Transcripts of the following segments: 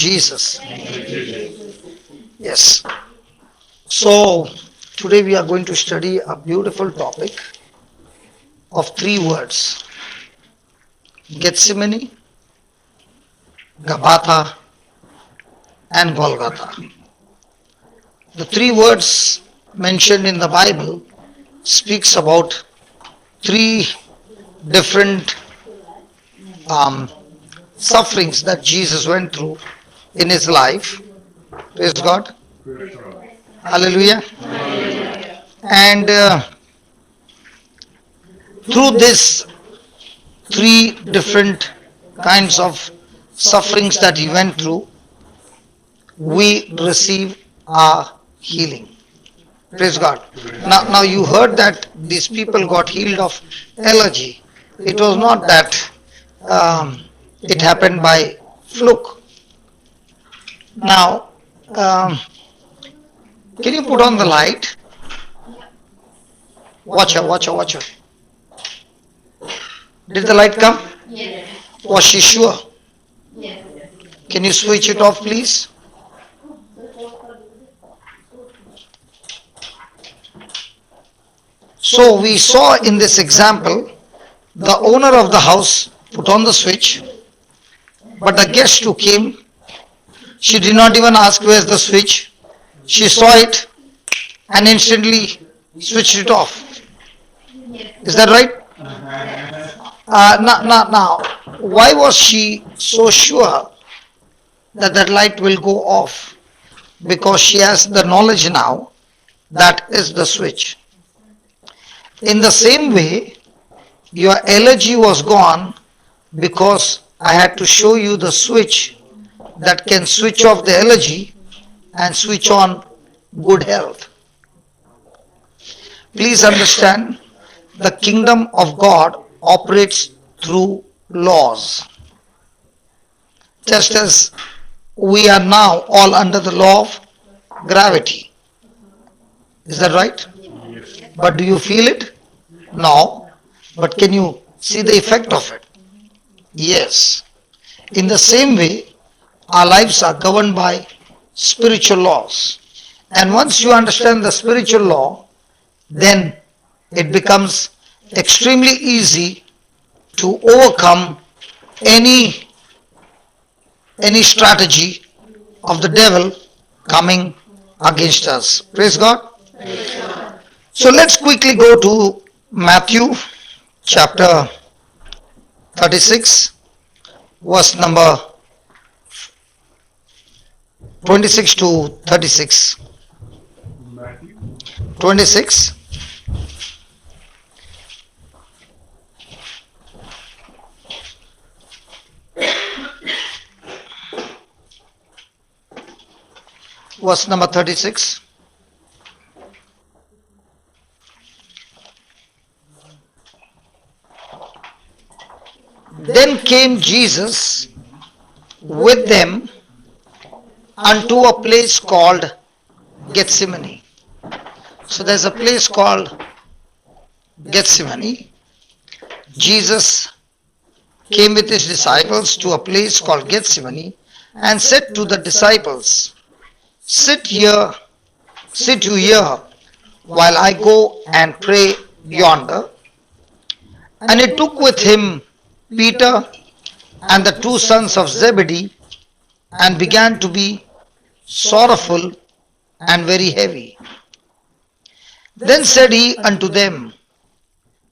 Jesus. Yes. So today we are going to study a beautiful topic of three words: Gethsemane, Gabbatha, and Golgotha. The three words mentioned in the Bible speaks about three different um, sufferings that Jesus went through in his life. Praise God. Hallelujah. And through this three different kinds of sufferings that he went through, we receive our healing. Praise God. Now you heard that these people got healed of allergy. It was not that it happened by fluke. Now, um, can you put on the light? Watch her, watch her, watch her. Did the light come? Was she sure? Can you switch it off, please? So we saw in this example, the owner of the house put on the switch, but the guest who came, she did not even ask where's the switch. She saw it and instantly switched it off. Is that right? Now, why was she so sure that that light will go off? Because she has the knowledge now that is the switch. In the same way, your allergy was gone because I had to show you the switch that can switch off the allergy and switch on good health. Please understand, the kingdom of God operates through laws. Just as we are now all under the law of gravity. Is that right? But do you feel it? No. But can you see the effect of it? Yes. In the same way, our lives are governed by spiritual laws. And once you understand the spiritual law, then it becomes extremely easy to overcome any strategy of the devil coming against us. Praise God. So let's quickly go to Matthew chapter 36, verse number 26 to 36. 26. Verse number 36. Then came Jesus with them unto a place called Gethsemane. So there's a place called Gethsemane. Jesus came with his disciples to a place called Gethsemane and said to the disciples, sit you here while I go and pray yonder. And he took with him Peter and the two sons of Zebedee and began to be sorrowful and very heavy. Then said he unto them,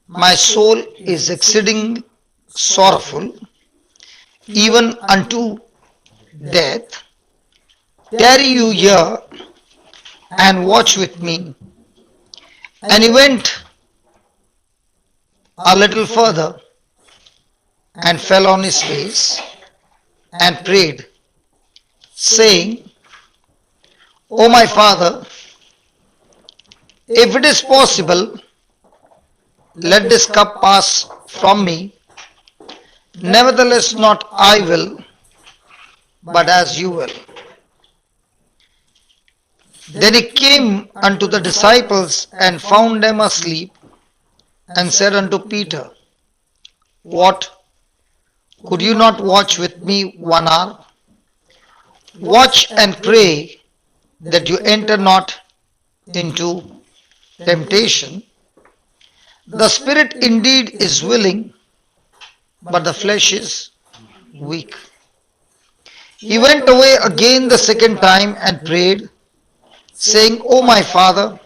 my soul is exceeding sorrowful, even unto death. Tarry you here and watch with me. And he went a little further and fell on his face and prayed, saying, O my Father, if it is possible, let this cup pass from me. Nevertheless, not I will, but as you will. Then he came unto the disciples and found them asleep, and said unto Peter, what, could you not watch with me 1 hour? Watch and pray that you enter not into temptation. The spirit indeed is willing, but the flesh is weak. He went away again the second time and prayed, saying, O my Father,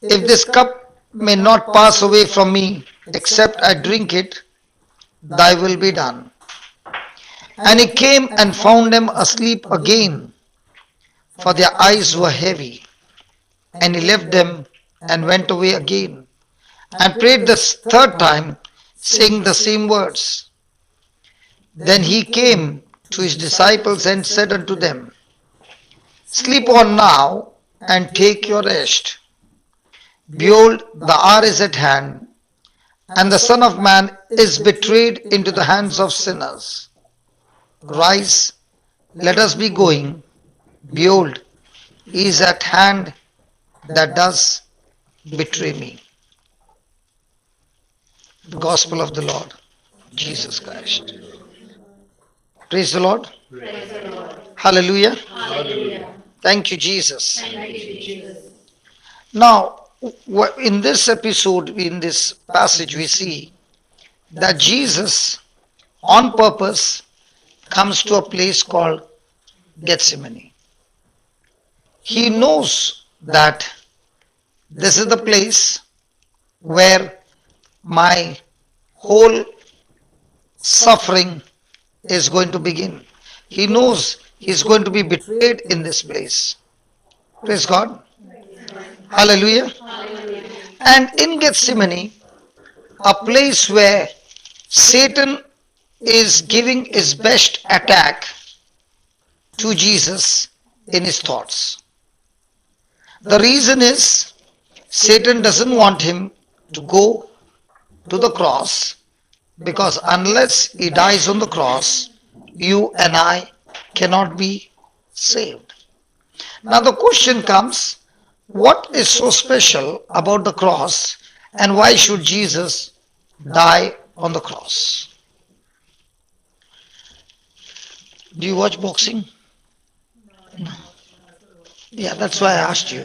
if this cup may not pass away from me, except I drink it, thy will be done. And he came and found them asleep again, for their eyes were heavy. And he left them and went away again, and prayed the third time, saying the same words. Then he came to his disciples and said unto them, Sleep on now, and take your rest. Behold, the hour is at hand, and the Son of Man is betrayed into the hands of sinners. Rise, let us be going. Behold, he is at hand that does betray me. The Gospel of the Lord Jesus Christ. Praise the Lord. Praise the Lord. Hallelujah. Hallelujah. Thank you, Jesus. Thank you, Jesus. Now, in this episode, in this passage, we see that Jesus, on purpose, comes to a place called Gethsemane. He knows that this is the place where my whole suffering is going to begin. He knows he's going to be betrayed in this place. Praise God. Hallelujah. Hallelujah. And in Gethsemane, a place where Satan is giving his best attack to Jesus in his thoughts. The reason is Satan doesn't want him to go to the cross, because unless he dies on the cross, you and I cannot be saved. Now the question comes, what is so special about the cross, and why should Jesus die on the cross? Do you watch boxing? No. Yeah, that's why I asked you.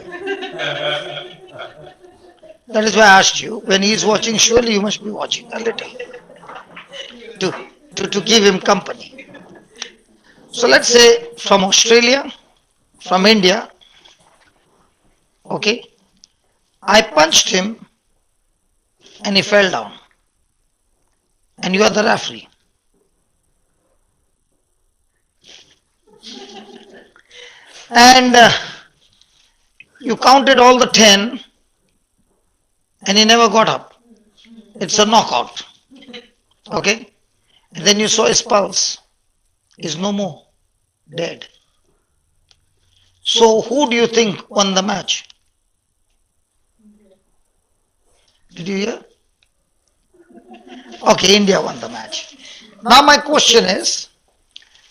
That is why I asked you. When he is watching, surely you must be watching a little to give him company. So let's say from Australia, from India, okay, I punched him and he fell down. And you are the referee. And you counted all the 10 and he never got up. It's a knockout. Okay? And then you saw his pulse. He's no more. Dead. So who do you think won the match? Did you hear? Okay, India won the match. Now my question is,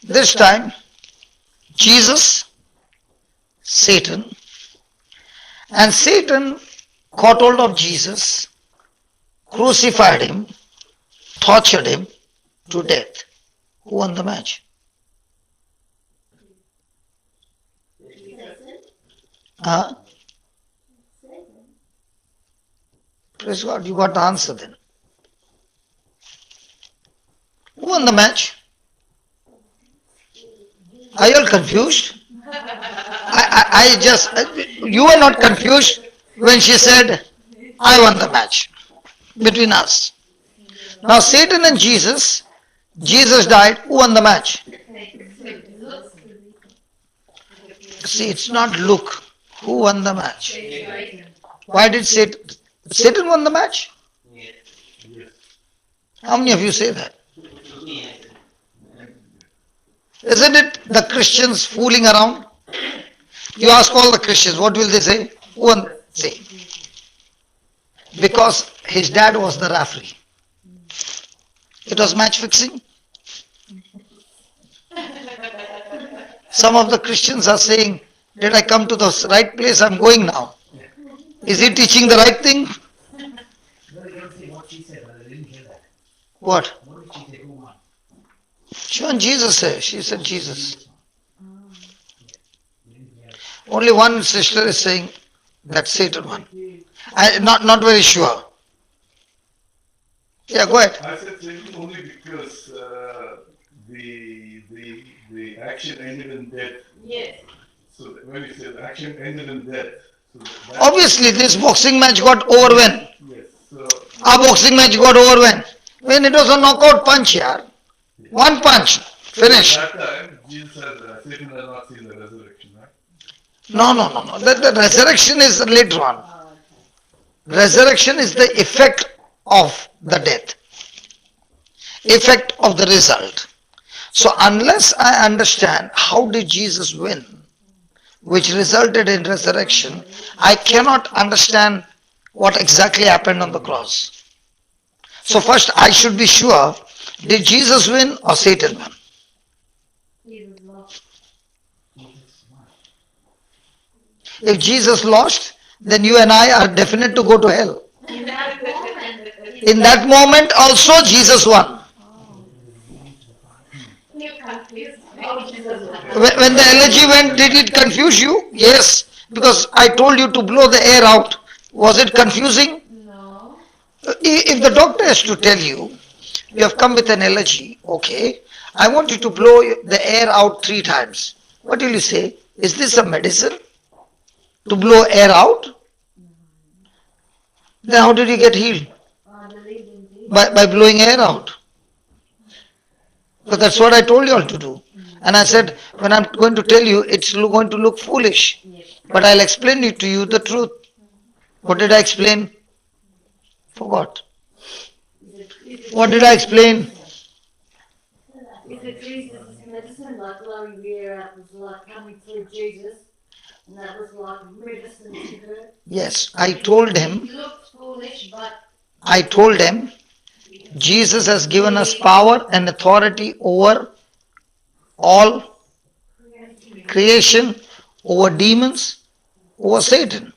this time, Jesus, Satan, and Satan caught hold of Jesus, crucified him, tortured him to death. Who won the match? Huh? Praise God, you got the answer then. Who won the match? Are you all confused? You were not confused when she said, I won the match between us. Now Satan and Jesus, Jesus died, who won the match? See, it's not look. Who won the match? Why did Satan won the match? How many of you say that? Isn't it the Christians fooling around? You ask all the Christians, what will they say? Who won? Say. Because his dad was the referee. It was match fixing. Some of the Christians are saying, did I come to the right place? I'm going now. Is he teaching the right thing? What? She said Jesus. She said Jesus. Only one sister is saying that Satan one. Not very sure. Yeah, go ahead. I said Satan only because the action ended in death. Yes. So when you say the action ended in death, so Obviously, this boxing match got over when? yes. So Our boxing match got over when? When it was a knockout punch, yaar. One punch, finish. at that time, Jesus said Satan had not seen the resurrection, right? No. The resurrection is later on. Resurrection is the effect of the death, effect of the result. So unless I understand how did Jesus win, which resulted in resurrection, I cannot understand what exactly happened on the cross. So first I should be sure, did Jesus win or Satan win? Jesus lost. If Jesus lost, then you and I are definite to go to hell. In that moment. In that moment also Jesus won. You confused how Jesus won. When the elegy went, did it confuse you? Yes, because I told you to blow the air out. Was it confusing? No. If the doctor has to tell you, you have come with an allergy, okay, I want you to blow the air out 3 times. What will you say? Is this a medicine to blow air out? Then how did you get healed? I believe in Jesus. By blowing air out. So that's what I told you all to do. And I said, when I'm going to tell you, it's going to look foolish. Yes. But I'll explain it to you the truth. What did I explain? Forgot. What did I explain? Is it Jesus' medicine, like blowing the air out was like coming through Jesus, and that was like medicine to her? Yes, I told him, It looked foolish, but I told him, Jesus has given us power and authority over all creation, over demons, over Satan.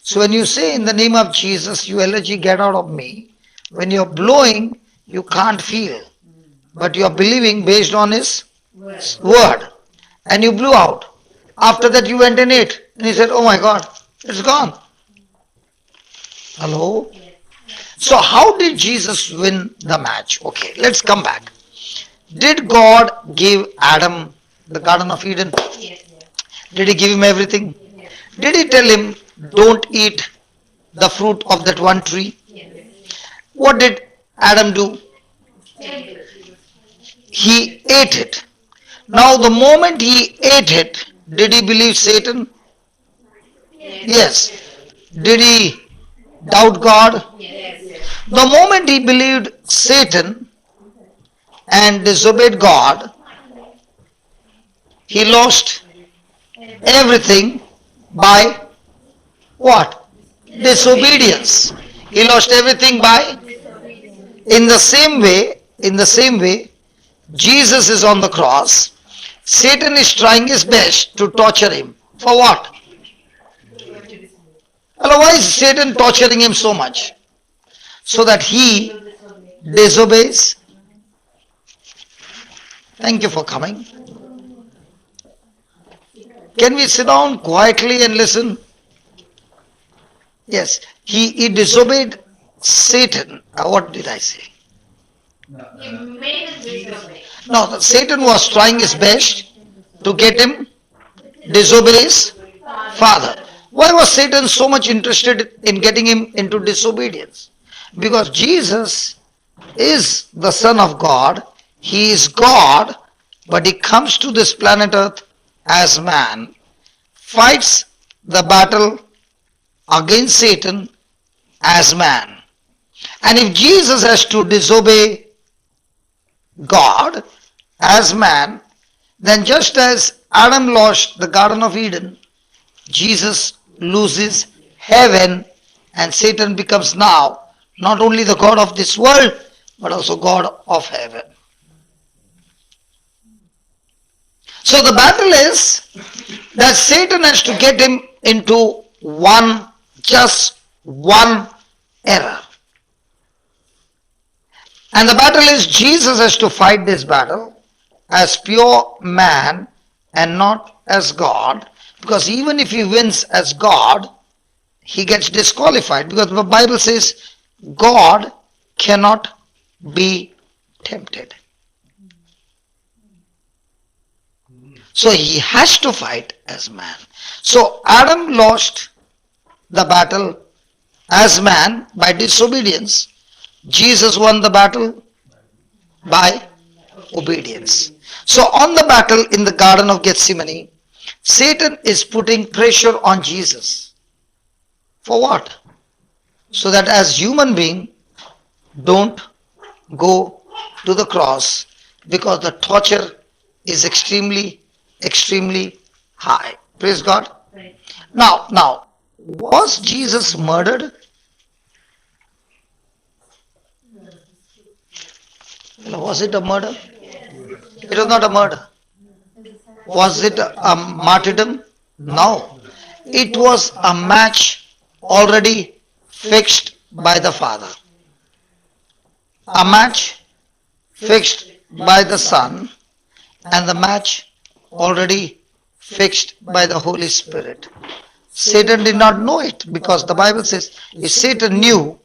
So when you say in the name of Jesus, you allergy, get out of me, when you're blowing, you can't feel, but you're believing based on his word, and you blew out. After that you went and ate, and he said, oh my God, it's gone. Hello? So how did Jesus win the match? Okay, let's come back. Did God give Adam the Garden of Eden? yes, Did he give him everything? yes, Did he tell him, don't eat the fruit of that one tree? yes. What did Adam do? Take it. He ate it. Now the moment he ate it, did he believe Satan? Yes. Did he doubt God? Yes. The moment he believed Satan and disobeyed God, he lost everything by what? Disobedience. He lost everything by, in the same way, Jesus is on the cross. Satan is trying his best to torture him. For what? Why is Satan torturing him so much? So that he disobeys. Thank you for coming. Can we sit down quietly and listen? Yes, he disobeyed Satan. What did I say? You made him disobey. No, Satan was trying his best to get him disobey his father. Why was Satan so much interested in getting him into disobedience? Because Jesus is the Son of God. He is God, but he comes to this planet Earth as man, fights the battle against Satan as man. And if Jesus has to disobey God as man, then just as Adam lost the Garden of Eden, Jesus loses heaven, and Satan becomes now not only the God of this world, but also God of heaven. So the battle is that Satan has to get him into just one error. And the battle is Jesus has to fight this battle as pure man and not as God, because even if he wins as God, he gets disqualified, because the Bible says God cannot be tempted. So he has to fight as man. So Adam lost the battle as man by disobedience. Jesus won the battle by obedience. So on the battle in the Garden of Gethsemane, Satan is putting pressure on Jesus. For what? So that as human being, don't go to the cross, because the torture is extremely high. Praise God. Now, was Jesus murdered? Was it a murder? It was not a murder. Was it a martyrdom? No. It was a match already fixed by the Father. A match fixed by the Son, and the match already fixed by the Holy Spirit. Satan did not know it, because the Bible says if Satan knew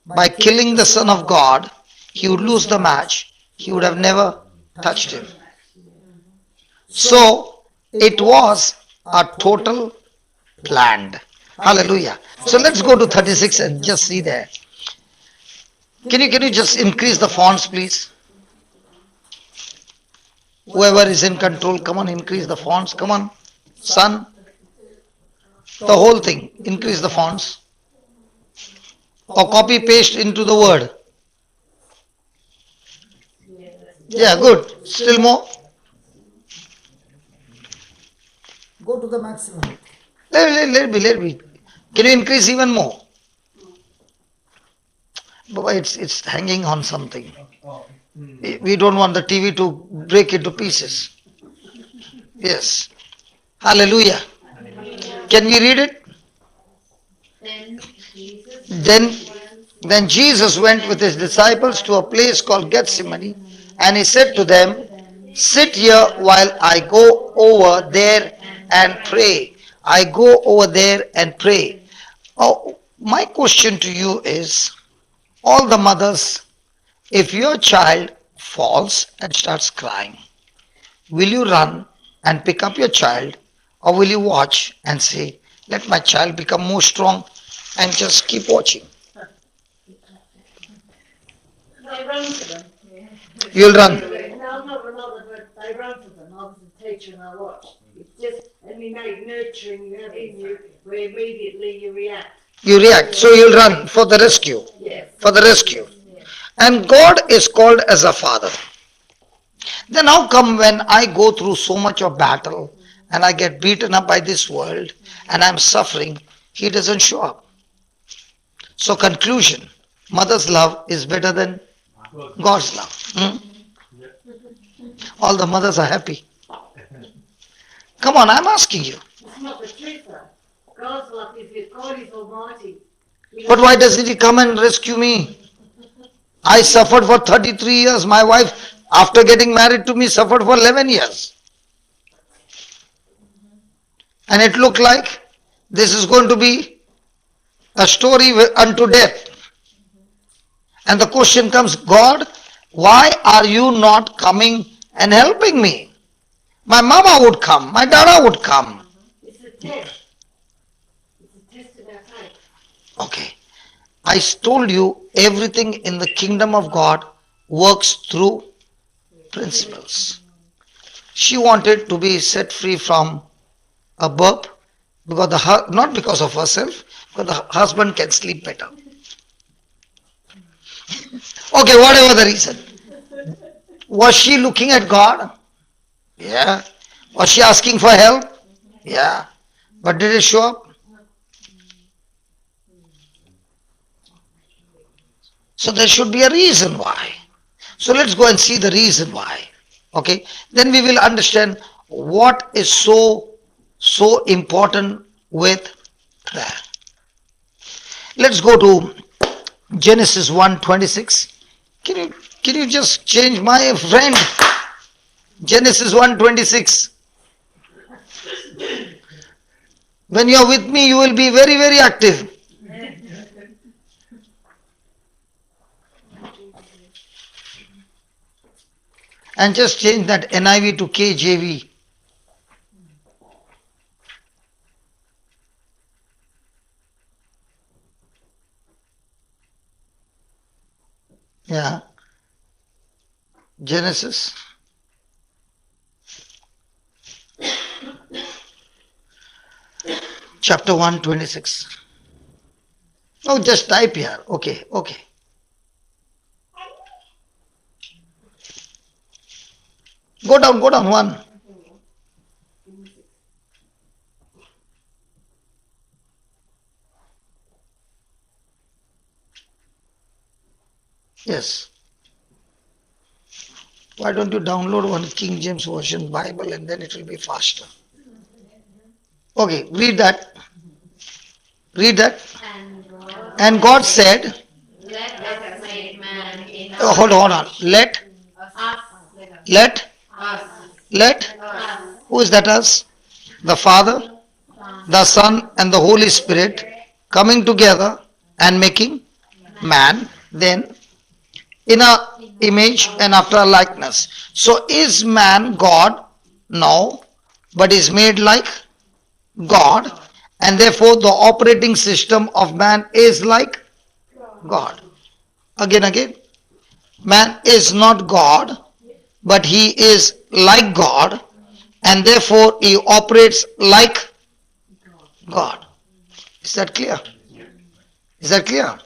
by killing the Son of God he would lose the match, he would have never touched him. So it was a total planned. Hallelujah. So let's go to 36 and just see there. Can you just increase the fonts, please? Whoever is in control, come on, increase the fonts. Come on, son. The whole thing, increase the fonts. Or copy paste into the word. Yeah, good. Still more. Go to the maximum. Let me. Can you increase even more? Baba, it's hanging on something. We don't want the TV to break into pieces. Yes. Hallelujah. Can we read it? Then Jesus went with his disciples to a place called Gethsemane, and he said to them, sit here while I go over there and pray. I go over there and pray. Oh, my question to you is, all the mothers, if your child falls and starts crying, will you run and pick up your child, or will you watch and say, let my child become more strong and just keep watching? I run to them. You'll run. No, not another, but I run to them. I was a teacher and I watched. It's just an innate nurturing you have in you, where immediately you react. You react, so you'll run for the rescue. Yes. For the rescue. And God is called as a father. Then how come when I go through so much of battle and I get beaten up by this world and I'm suffering, he doesn't show up? So conclusion, mother's love is better than God's love. All the mothers are happy. Come on, I'm asking you. It's not the truth though. God's love is if God is almighty. But why doesn't he come and rescue me? I suffered for 33 years. My wife, after getting married to me, suffered for 11 years. And it looked like this is going to be a story unto death. And the question comes, God, why are you not coming and helping me? My mama would come, my dada would come. It's a test. It's a test of our faith. Okay. I told you everything in the kingdom of God works through principles. She wanted to be set free from a burp, because not because of herself, but the husband can sleep better. Okay, whatever the reason. Was she looking at God? Yeah. Was she asking for help? Yeah. But did it show up? So there should be a reason why. So let's go and see the reason why. Okay. Then we will understand what is so important with prayer. Let's go to Genesis 1:26. Can you just change, my friend? Genesis 1:26. When you are with me, you will be very, very active. And just change that NIV to KJV. Yeah. Genesis. Chapter 126. Oh, just type here. Okay, okay. Go down one. Yes. Why don't you download one King James Version Bible and then it will be faster. Okay, read that. Read that. And God said, Let us make man in hold on. Let, us. let, Us. let. Us. Who is that us? The Father, the Son, and the Holy Spirit coming together and making man. Then in a image and after a likeness. So is man God? No, but is made like God, and therefore the operating system of man is like God. Again, man is not God, but he is like God, and therefore he operates like God. Is that clear? Is that clear?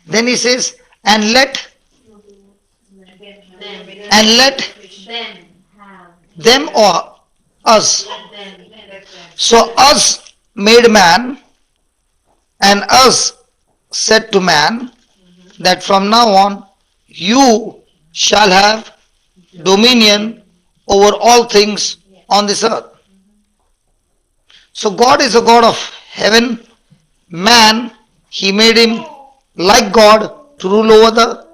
Then he says, and let them or us. So us made man, and us said to man that from now on you shall have dominion over all things on this earth. So God is a God of heaven. Man, he made him like God to rule over the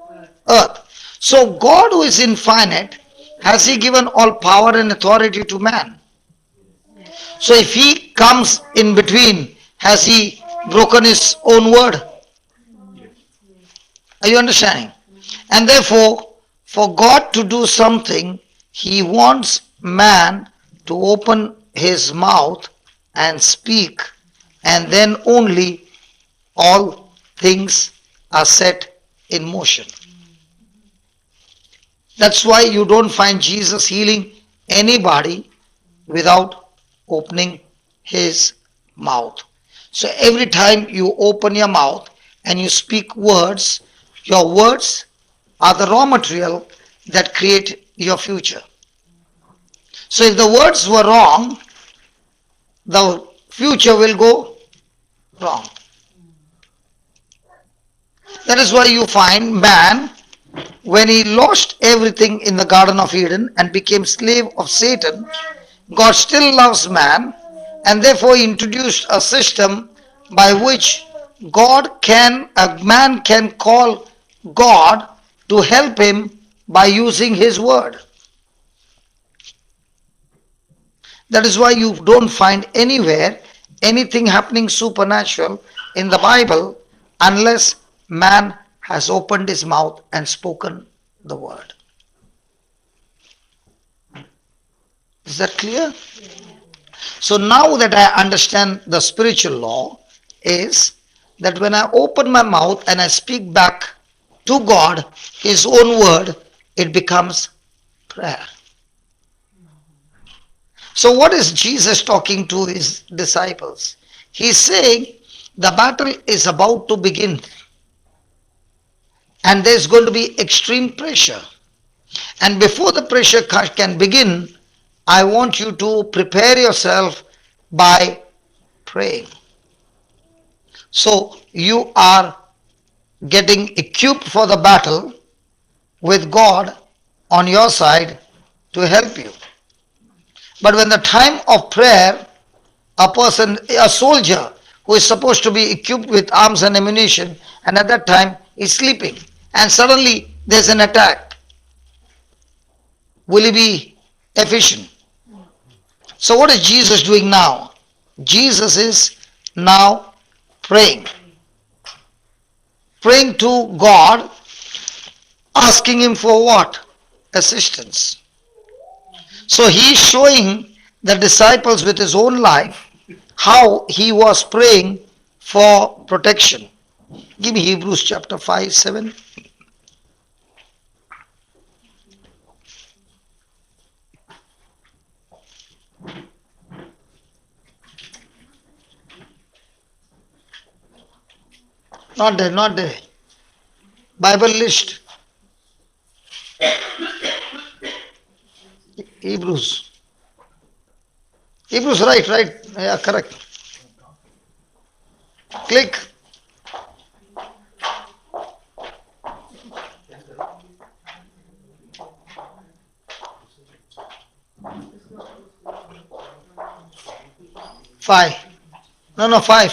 earth. So God, who is infinite, has he given all power and authority to man? So if he comes in between, has he broken his own word? Are you understanding? And therefore, for God to do something, he wants man to open his mouth and speak, and then only all things are set in motion. That's why you don't find Jesus healing anybody without opening his mouth. So every time you open your mouth and you speak words, your words are the raw material that create your future. So if the words were wrong, the future will go wrong. That is why you find man, when he lost everything in the Garden of Eden and became slave of Satan, God still loves man, and therefore he introduced a system by which a man can call God to help him by using his word. That is why you don't find anywhere anything happening supernatural in the Bible unless man has opened his mouth and spoken the word. Is that clear? So now that I understand the spiritual law is that when I open my mouth and I speak back to God his own word, it becomes prayer. So what is Jesus talking to his disciples? He's saying the battle is about to begin and there's going to be extreme pressure. And before the pressure can begin, I want you to prepare yourself by praying. So you are getting equipped for the battle with God on your side to help you. But when the time of prayer, a soldier who is supposed to be equipped with arms and ammunition, and at that time is sleeping, and suddenly there's an attack, will he be efficient? So what is Jesus doing now? Jesus is now praying. Praying to God, asking Him for what? Assistance. So He is showing the disciples with His own life how He was praying for protection. Give me Hebrews chapter 5, 7. Not there, not there. Bible list. Hebrews. Hebrews, right, right. Yeah, correct. Click. Five. No, no, five.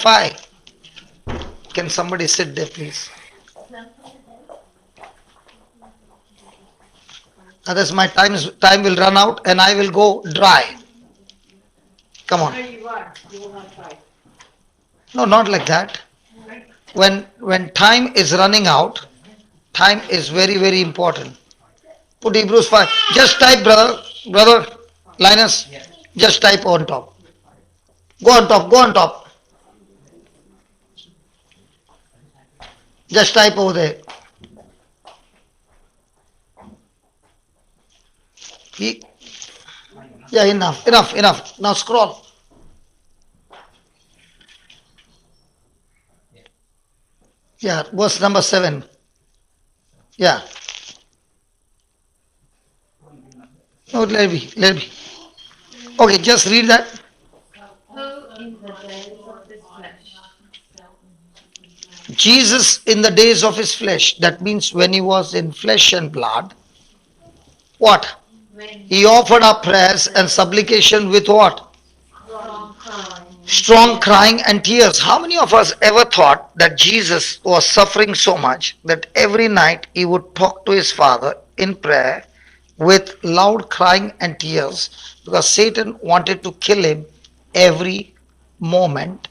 Can somebody sit there, please? Otherwise, my time will run out and I will go dry. Come No, on. you are. You will not fight. No, not like that. When time is running out, time is very, very important. Put Hebrews 5. Just type, brother, Linus. Just type on top. Go on top, go on top. Just type over there. Yeah, enough. Now scroll. Yeah, verse number 7. Yeah. No, let me. Okay, just read that. Who in the days of this flesh? Jesus in the days of his flesh, that means when he was in flesh and blood, what? When He offered up prayers and supplication with what? strong crying. Strong crying and tears. How many of us ever thought that Jesus was suffering so much that every night he would talk to his Father in prayer with loud crying and tears because Satan wanted to kill him every moment?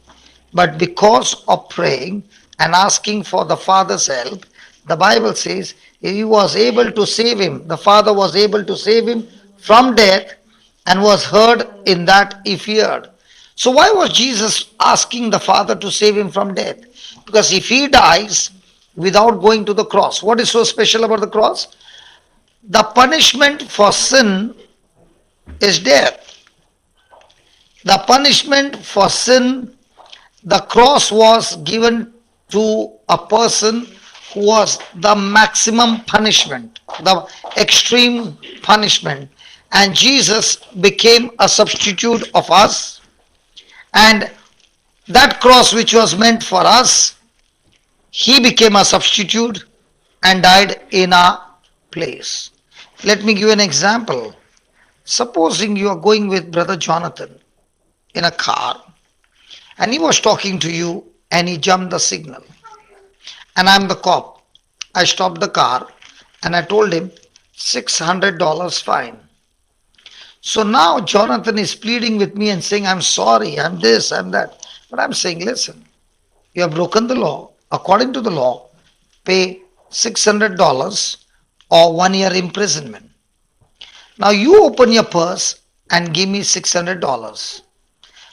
But because of praying and asking for the Father's help, the Bible says he was able to save him. The Father was able to save him from death and was heard in that he feared. So, why was Jesus asking the Father to save him from death? Because if he dies without going to the cross, what is so special about the cross? The punishment for sin is death. The punishment for sin, the cross was given to a person who was the maximum punishment, the extreme punishment. And Jesus became a substitute of us. And that cross which was meant for us, he became a substitute and died in our place. Let me give you an example. Supposing you are going with Brother Jonathan in a car and he was talking to you and he jumped the signal. And I'm the cop. I stopped the car and I told him $600 fine. So now Jonathan is pleading with me and saying, I'm sorry, I'm this, I'm that. But I'm saying, listen, you have broken the law. According to the law, pay $600 or 1 year imprisonment. Now you open your purse and give me $600.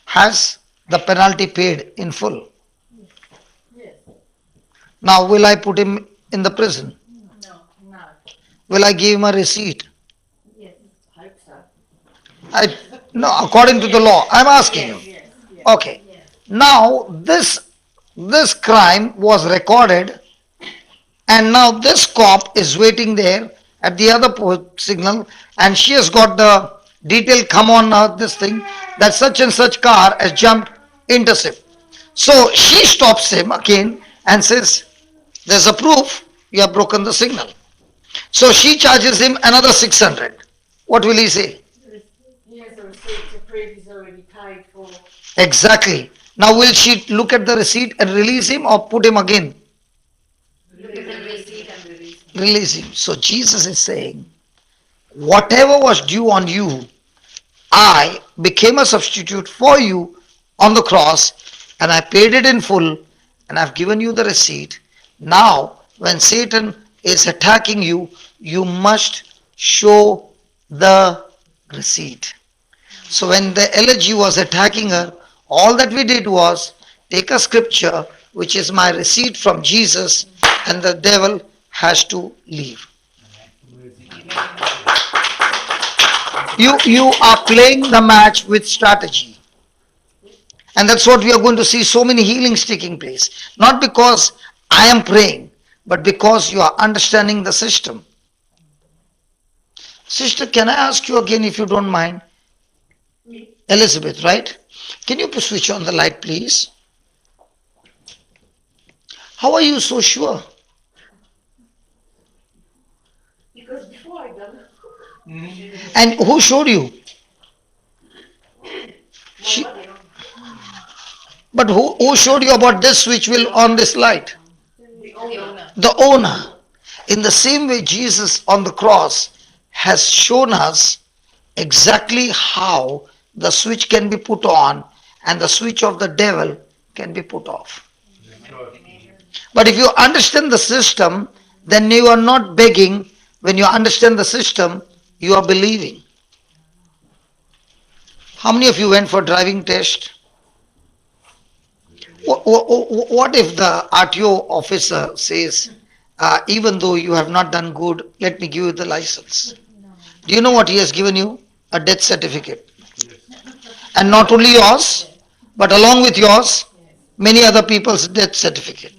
Has the penalty paid in full? Yes. Now will I put him in the prison? No. Will I give him a receipt? Yes. Hope so. No, according to the law. I'm asking you. Yes. Okay. Now this crime was recorded and now this cop is waiting there at the other signal and she has got the detail come on this thing that such and such car has jumped intercept. So she stops him again and says, there's a proof you have broken the signal. So she charges him another 600. What will he say? He has a receipt to prove he's already paid for. Exactly. Now will she look at the receipt and release him or put him again? Look at the receipt and release. Release him. So Jesus is saying, whatever was due on you, I became a substitute for you on the cross, and I paid it in full, and I've given you the receipt. Now, when Satan is attacking you, you must show the receipt. So when the elegy was attacking her, all that we did was take a scripture, which is my receipt from Jesus, and the devil has to leave. You are playing the match with strategy. And that's what we are going to see so many healings taking place. Not because I am praying, but because you are understanding the system. Sister, can I ask you again if you don't mind? Elizabeth, right? Can you switch on the light, please? How are you so sure? Because before I done it, And who showed you? She, but who showed you about this switch will on this light? the owner. The owner. In the same way, Jesus on the cross has shown us exactly how the switch can be put on and the switch of the devil can be put off. But if you understand the system, then you are not begging. When you understand the system, you are believing. How many of you went for driving test? What if the RTO officer says, even though you have not done good, let me give you the license? Do you know what he has given you? A death certificate. And not only yours, but along with yours, many other people's death certificate.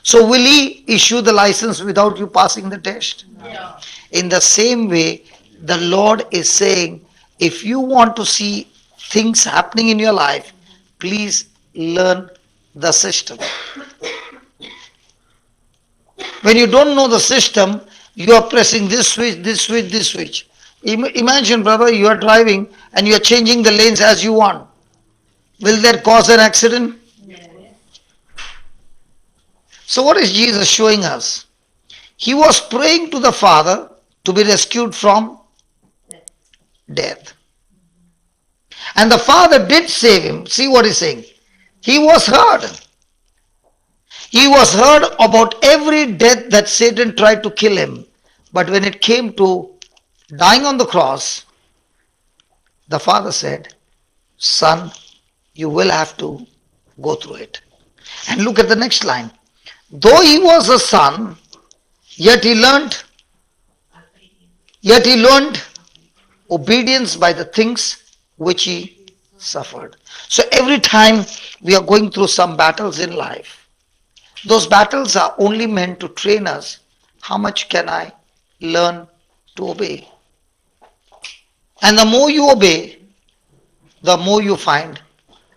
So will he issue the license without you passing the test? Yeah. In the same way, the Lord is saying, if you want to see things happening in your life, please learn the system. When you don't know the system, you are pressing this switch, this switch, this switch. Imagine, brother, you are driving and you are changing the lanes as you want. Will that cause an accident? Yes. So what is Jesus showing us? He was praying to the Father to be rescued from death. And the Father did save him. See what he's saying. He was heard. He was heard about every death that Satan tried to kill him. But when it came to dying on the cross, the Father said, Son, you will have to go through it. And look at the next line. Though he was a son, yet he learned obedience by the things which he suffered. So every time we are going through some battles in life, those battles are only meant to train us. How much can I learn to obey? And the more you obey, the more you find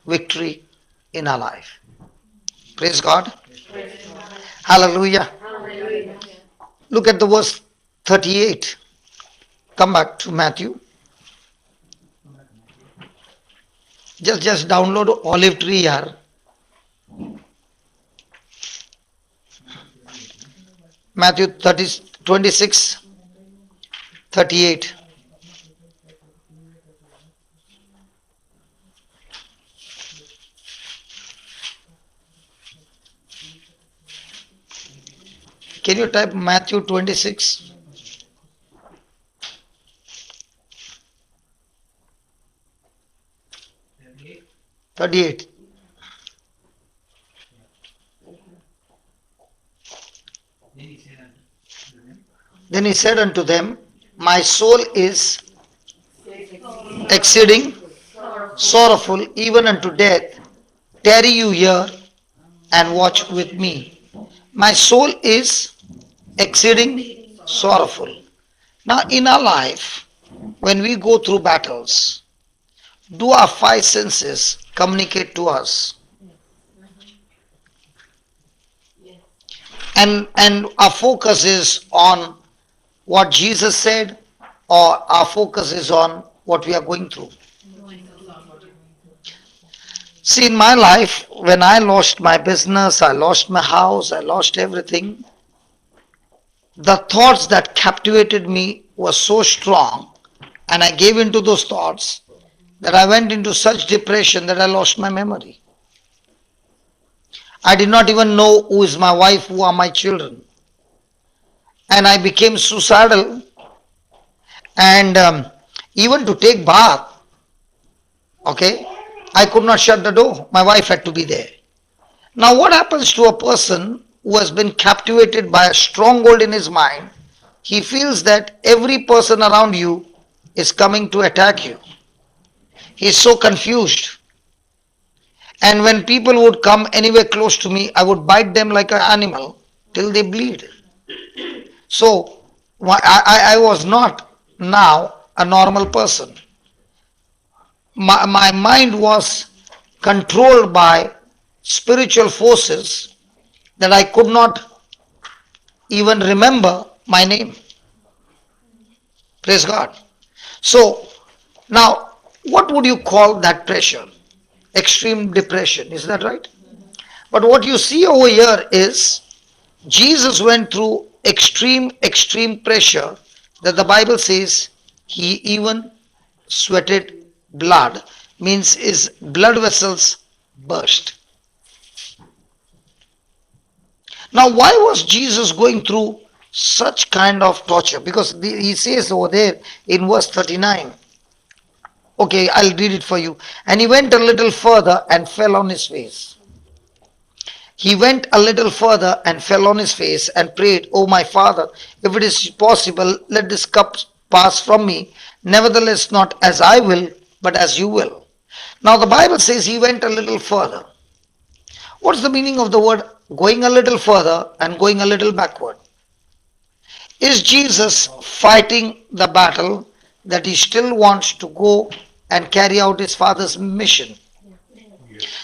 victory in our life. Praise God. Hallelujah. Hallelujah. Look at the verse 38. Come back to Matthew. Just download olive tree here. Matthew 26, 38. Can you type Matthew 26? $38. Then he said unto them, My soul is exceeding sorrowful, even unto death. Tarry you here and watch with me. My soul is exceeding sorrowful. Now, in our life, when we go through battles, do our five senses communicate to us? And our focus is on what Jesus said, or our focus is on what we are going through? See, in my life, when I lost my business, I lost my house, I lost everything, the thoughts that captivated me were so strong, and I gave into those thoughts, that I went into such depression that I lost my memory. I did not even know who is my wife, who are my children. And I became suicidal, and even to take bath, okay, I could not shut the door. My wife had to be there. Now what happens to a person who has been captivated by a stronghold in his mind? He feels that every person around you is coming to attack you. He is so confused. And when people would come anywhere close to me, I would bite them like an animal till they bleed. So I was not now a normal person. My mind was controlled by spiritual forces that I could not even remember my name. Praise God. So now, what would you call that pressure? Extreme depression, is that right? But what you see over here is Jesus went through extreme pressure that the Bible says he even sweated blood, means his blood vessels burst. Now, why was Jesus going through such kind of torture? Because he says over there in verse 39, okay, I'll read it for you. And he went a little further and fell on his face. He went a little further and fell on his face and prayed, "Oh my Father, if it is possible, let this cup pass from me. Nevertheless, not as I will, but as you will." Now the Bible says he went a little further. What's the meaning of the word going a little further and going a little backward? Is Jesus fighting the battle that he still wants to go and carry out his Father's mission?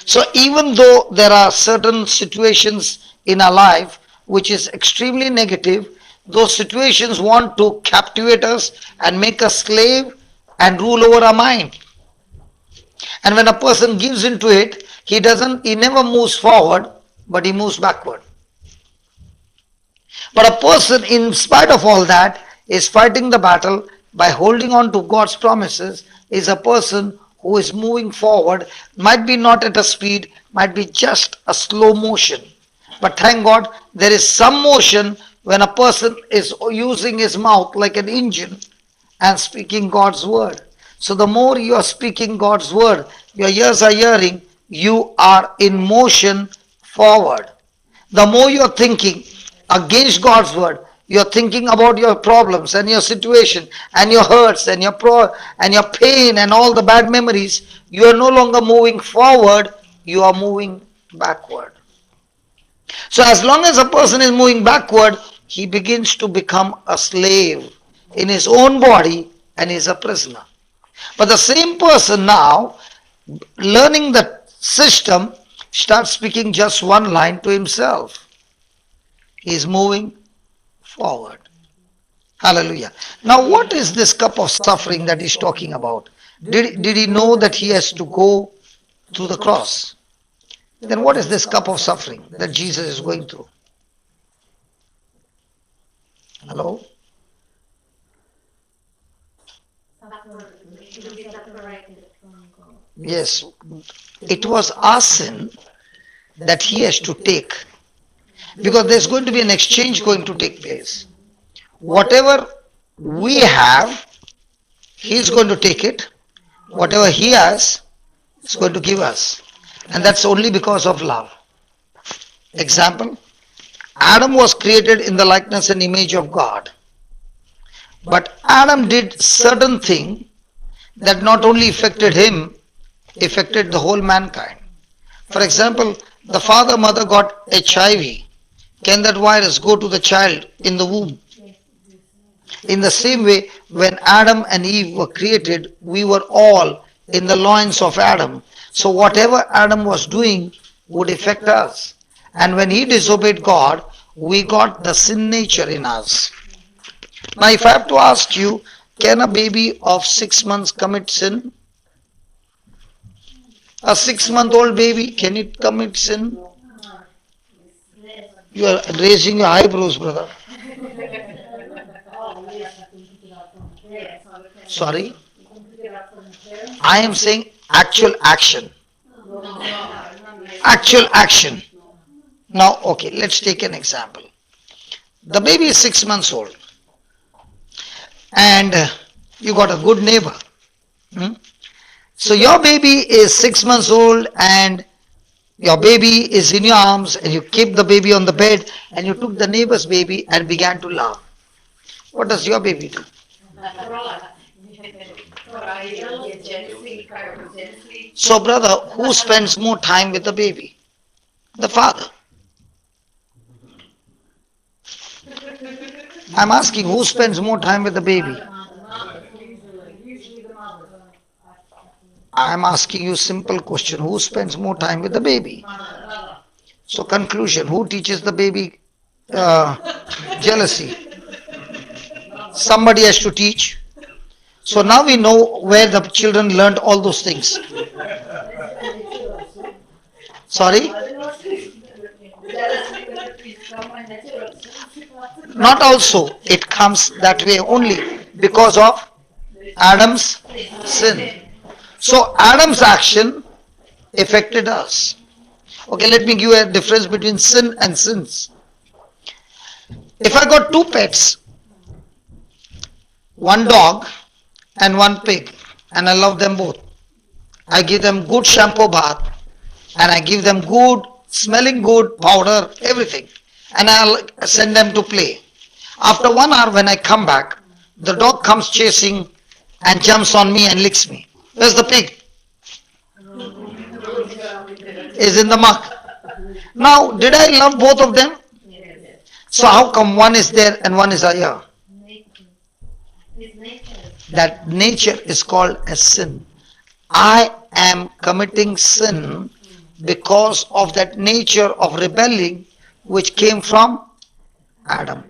So even though there are certain situations in our life which is extremely negative, those situations want to captivate us and make us slave and rule over our mind. And when a person gives into it, he never moves forward, but he moves backward. But a person, in spite of all that, is fighting the battle by holding on to God's promises, is a person who is moving forward, might be not at a speed, might be just a slow motion. But thank God, there is some motion when a person is using his mouth like an engine and speaking God's word. So the more you are speaking God's word, your ears are hearing, you are in motion forward. The more you are thinking against God's word, you're thinking about your problems and your situation and your hurts and your pain and all the bad memories. You are no longer moving forward, you are moving backward. So as long as a person is moving backward, he begins to become a slave in his own body and is a prisoner. But the same person now, learning the system, starts speaking just one line to himself. He is moving forward. Hallelujah. Now what is this cup of suffering that he's talking about? Did he know that he has to go to the cross? Then what is this cup of suffering that Jesus is going through? Hello? Yes. It was our sin that he has to take. Because there's going to be an exchange going to take place. Whatever we have, he's going to take it. Whatever he has, he's going to give us. And that's only because of love. Example, Adam was created in the likeness and image of God. But Adam did certain thing that not only affected him, affected the whole mankind. For example, the father mother got HIV. Can that virus go to the child in the womb? In the same way, when Adam and Eve were created, we were all in the loins of Adam. So whatever Adam was doing would affect us. And when he disobeyed God, we got the sin nature in us. Now if I have to ask you, can a baby of 6 months commit sin? A 6-month-old baby, can it commit sin? You are raising your eyebrows, brother. Sorry? I am saying actual action. Actual action. Now, okay, let's take an example. The baby is 6 months old, and you got a good neighbor. Hmm? So your baby is 6 months old, and your baby is in your arms, and you keep the baby on the bed, and you took the neighbor's baby and began to laugh. What does your baby do? So, brother, who spends more time with the baby? The father. I'm asking, who spends more time with the baby? Usually the mother. I'm asking you a simple question. Who spends more time with the baby? So, conclusion, who teaches the baby uh, jealousy? Somebody has to teach. So now we know where the children learned all those things. Sorry? Not also. It comes that way only because of Adam's sin. So Adam's action affected us. Okay, let me give you a difference between sin and sins. If I got two pets, one dog and one pig, and I love them both, I give them good shampoo bath, and I give them good, smelling good powder, everything, and I'll send them to play. After 1 hour when I come back, the dog comes chasing and jumps on me and licks me. Where's the pig? Is in the muck. Now, did I love both of them? So how come one is there and one is here? That nature is called a sin. I am committing sin because of that nature of rebelling which came from Adam.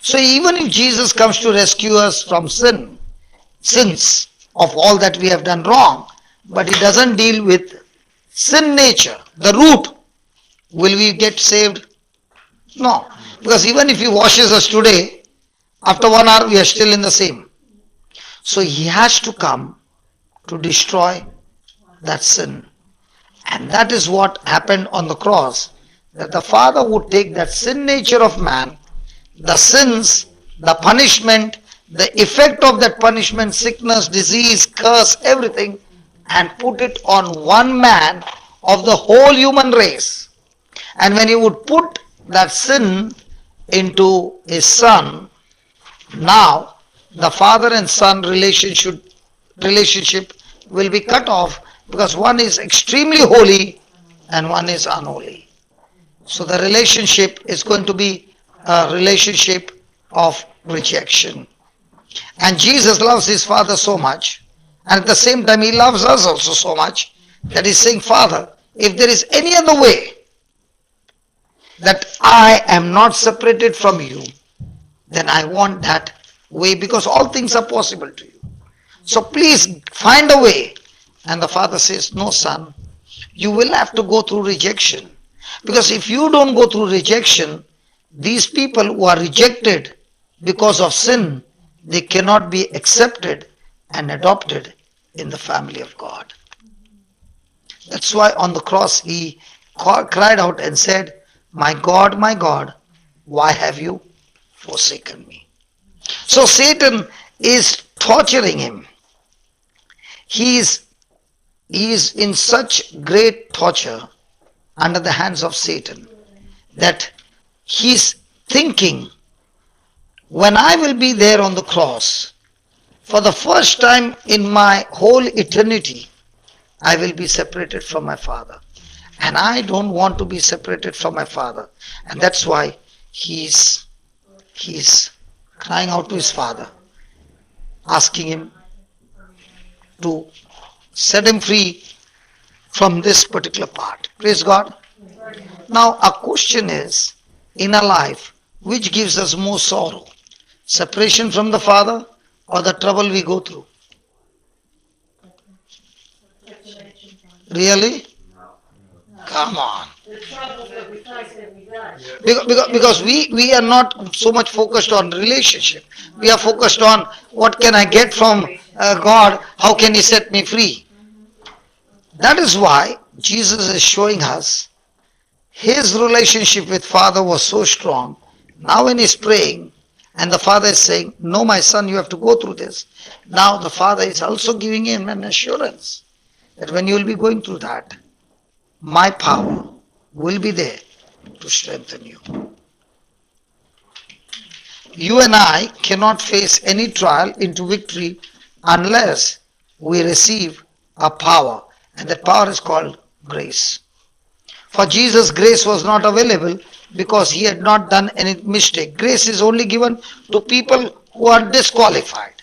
So even if Jesus comes to rescue us from sins of all that we have done wrong, but he doesn't deal with sin nature, the root, will we get saved? No. Because even if he washes us today, after 1 hour we are still in the same. So he has to come to destroy that sin. And that is what happened on the cross, that the Father would take that sin nature of man, the sins, the punishment, the effect of that punishment, sickness, disease, curse, everything, and put it on one man of the whole human race. And when he would put that sin into his son, now the father and son relationship will be cut off, because one is extremely holy and one is unholy. So the relationship is going to be a relationship of rejection. And Jesus loves his Father so much, and at the same time he loves us also so much, that he's saying, Father, if there is any other way that I am not separated from you, then I want that way, because all things are possible to you. So please find a way. And the Father says, no, son, you will have to go through rejection. Because if you don't go through rejection, these people who are rejected because of sin, they cannot be accepted and adopted in the family of God. That's why on the cross he cried out and said, my God, why have you forsaken me? So Satan is torturing him. He is in such great torture under the hands of Satan that he's thinking, when I will be there on the cross, for the first time in my whole eternity, I will be separated from my Father. And I don't want to be separated from my Father. And that's why he's crying out to his Father, asking him to set him free from this particular part. Praise God. Now our question is, in our life, which gives us more sorrow? Separation from the Father or the trouble we go through? Really? Come on. The troubles that we face every day. Because we are not so much focused on relationship. We are focused on what can I get from God, how can he set me free. That is why Jesus is showing us his relationship with Father was so strong. Now when he's praying and the Father is saying, no, my son, you have to go through this. Now the Father is also giving him an assurance that when you will be going through that, my power will be there to strengthen you. You and I cannot face any trial into victory unless we receive a power, and that power is called grace. For Jesus, grace was not available because he had not done any mistake. Grace is only given to people who are disqualified.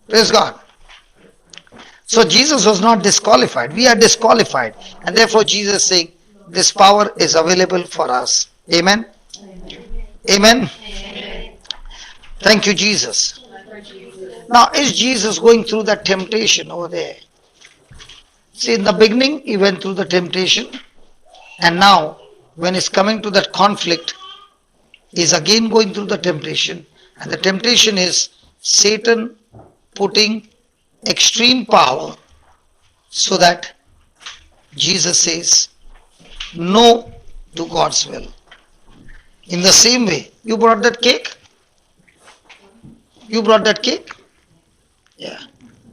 Praise God. So Jesus was not disqualified. We are disqualified. And therefore Jesus is saying, this power is available for us. Amen. Amen. Thank you, Jesus. Now, is Jesus going through that temptation over there? See, in the beginning, he went through the temptation. And now, when he's coming to that conflict, he's again going through the temptation. And the temptation is Satan putting extreme power so that Jesus says no to God's will. In the same way, you brought that cake? You brought that cake? Yeah.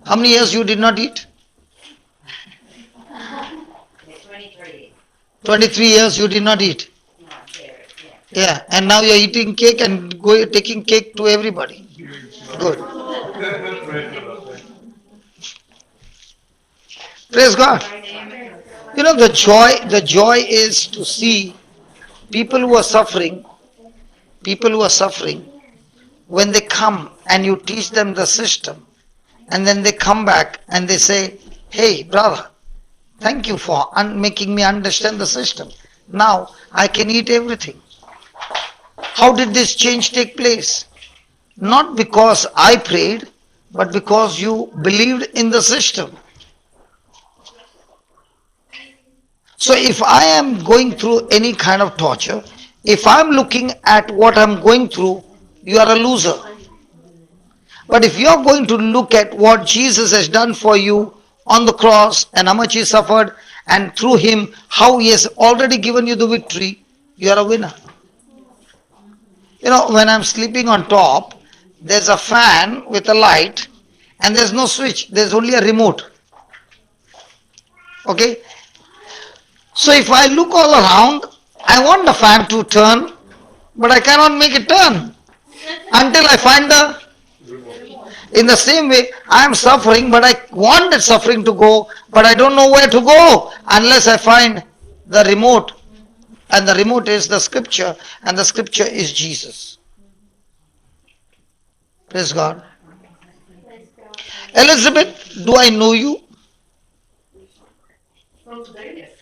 How many years you did not eat? 23. 23 years you did not eat. Yeah. And now you're eating cake and taking cake to everybody. Good. Praise God. You know, the joy is to see people who are suffering, when they come and you teach them the system, and then they come back and they say, hey, brother, thank you for making me understand the system. Now I can eat everything. How did this change take place? Not because I prayed, but because you believed in the system. So if I am going through any kind of torture, if I'm looking at what I'm going through, you are a loser. But if you're going to look at what Jesus has done for you on the cross and how much he suffered, and through him how he has already given you the victory, you are a winner. You know, when I'm sleeping on top, there's a fan with a light and there's no switch, there's only a remote. Okay? So if I look all around, I want the fan to turn, but I cannot make it turn until I find the... In the same way, I am suffering, but I want that suffering to go, but I don't know where to go unless I find the remote. And the remote is the scripture, and the scripture is Jesus. Praise God. Elizabeth, do I know you?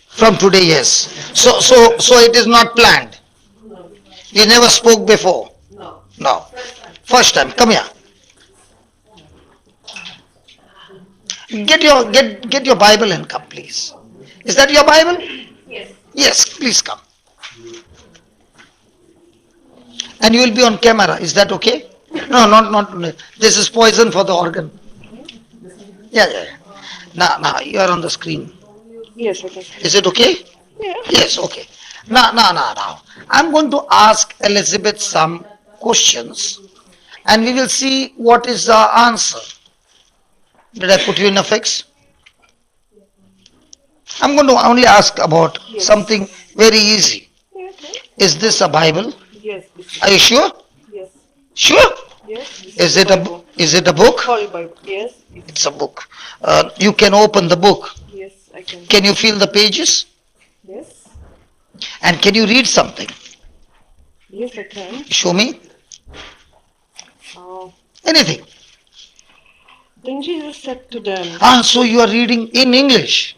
From today, yes. So it is not planned. We never spoke before. No. First time. Come here. Get your Bible and come, please. Is that your Bible? Yes. Yes, please come. And you will be on camera. Is that okay? No, not. This is poison for the organ. Yeah. Now you are on the screen. Yes, okay. Is it okay? Yeah. Yes, okay. Now. I'm going to ask Elizabeth some questions and we will see what is the answer. Did I put you in a fix? I'm going to only ask about something very easy. Yeah, okay. Is this a Bible? Yes. Are you sure? Yes. Sure? Yes. Is it a book? Holy Bible. Yes. It's a book. You can open the book. Yes, I can. Can you feel the pages? Yes. And can you read something? Yes, I can. Show me. Oh. Anything. Then Jesus said to them, So you are reading in English.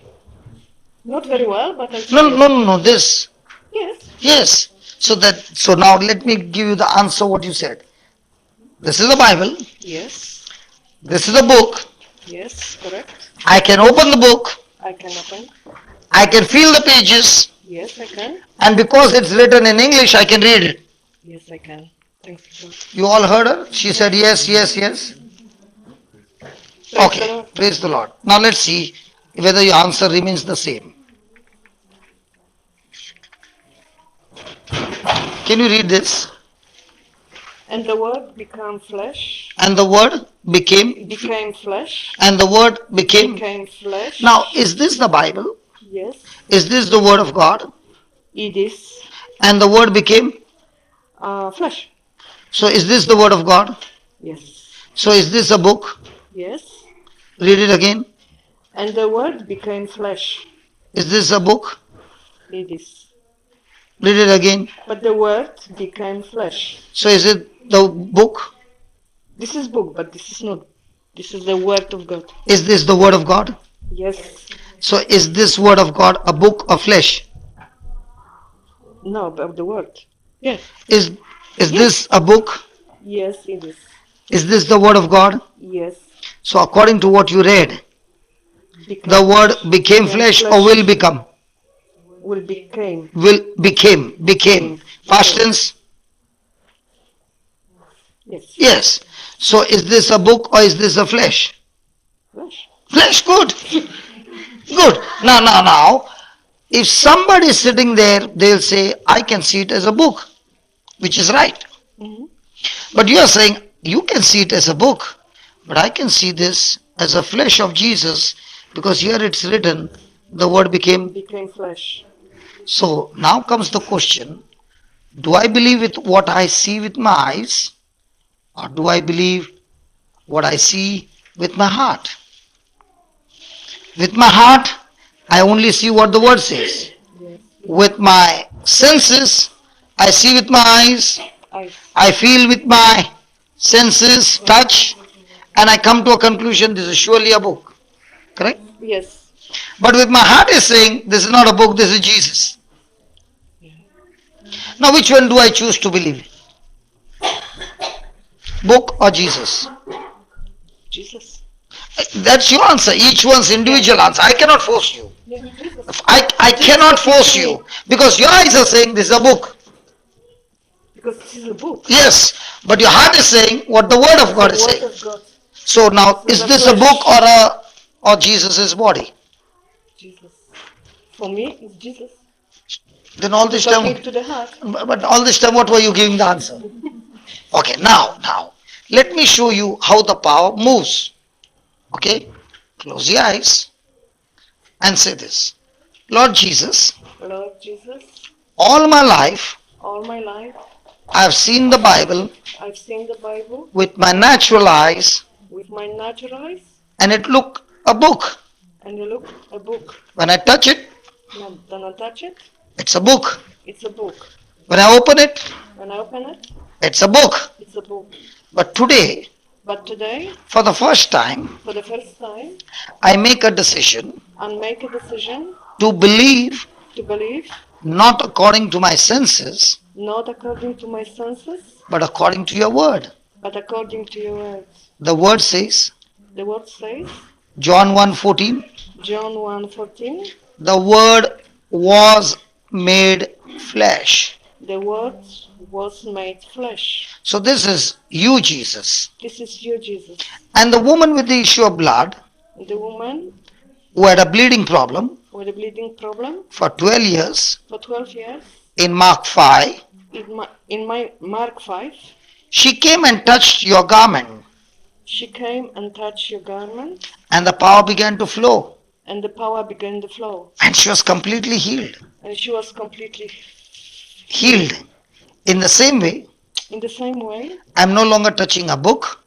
not very well, but I can. No, this. Yes. Yes. So now let me give you the answer what you said. This is the Bible. Yes. This is a book. Yes, correct. I can open the book. I can open. I can feel the pages. Yes, I can. And because it's written in English, I can read it. Yes, I can. Thanks, Lord. You all heard her? She said yes. Praise the Okay. Lord. Praise the Lord. Now let's see whether your answer remains the same. Can you read this? And the word became flesh. And the word became, Became flesh. and the word became. Became flesh. Now, is this the Bible? Yes, Is this the word of God? it is And the word became. flesh. So, is this the word of God? Yes. So, is this a book? Yes. Read it again. And the word became flesh. Is this a book? It is. Read it again. But the word became flesh. So, is it the book? This is book, but this is not. This is the word of God. Is this the word of God? Yes. So, is this word of God a book of flesh? No, of the word. Yes. Is this a book? Yes, it is. Is this the word of God? Yes. So, according to what you read, Became the word became flesh or will become? Will became. Became. Past tense? Yes. Yes. So, is this a book or is this a flesh? Flesh. Flesh, good. Good. Now, if somebody is sitting there, they'll say, I can see it as a book, which is right. Mhm. But you are saying, you can see it as a book, but I can see this as a flesh of Jesus, because here it's written, the word became. Became flesh. So now comes the question, do I believe with what I see with my eyes, or do I believe what I see with my heart? With my heart, I only see what the word says. Yes. With my senses, I see with my eyes, I feel with my senses, touch, and I come to a conclusion, this is surely a book. Correct? Yes. But with my heart is saying, this is not a book, this is Jesus. Now, which one do I choose to believe? Book or Jesus? Jesus. That's your answer. Each one's individual answer. I cannot force you. Yeah, Jesus. I cannot force you because your eyes are saying this is a book. Because this is a book. Yes, but your heart is saying what the word of God is Word saying. of God. So now, This is is a this a flesh. book or Jesus' body? Jesus. For me, it's Jesus. Then all this Talking time, to the heart. but all this time, what were you giving the answer? Okay, now, let me show you how the power moves. Okay, close your eyes and say this. Lord Jesus, Lord Jesus, all my life, all my life, I've seen the Bible I've seen the Bible with my natural eyes, with my natural eyes, and it looked a book. and you look a book. When I touch it, Then I touch it, it's a book. it's a book. When I open it, When I open it, it's a book. it's a book. But today, But today, for the first time, for the first time, I make a decision I make a decision to believe to believe not according to my senses, not according to my senses, but according to your word. but according to your words. The word says, The word says, John 1:14, John 1:14, the word was made flesh. the word was made flesh. So this is you, Jesus. This is you, Jesus. And the woman with the issue of blood, The woman who had a bleeding problem with a bleeding problem for 12 years, for 12 years, in Mark 5, in my Mark 5, she came and touched your garment, she came and touched your garment, and the power began to flow, and the power began to flow, and she was completely healed. and she was completely Healed. In the same way, in the same way. I'm no longer touching a book,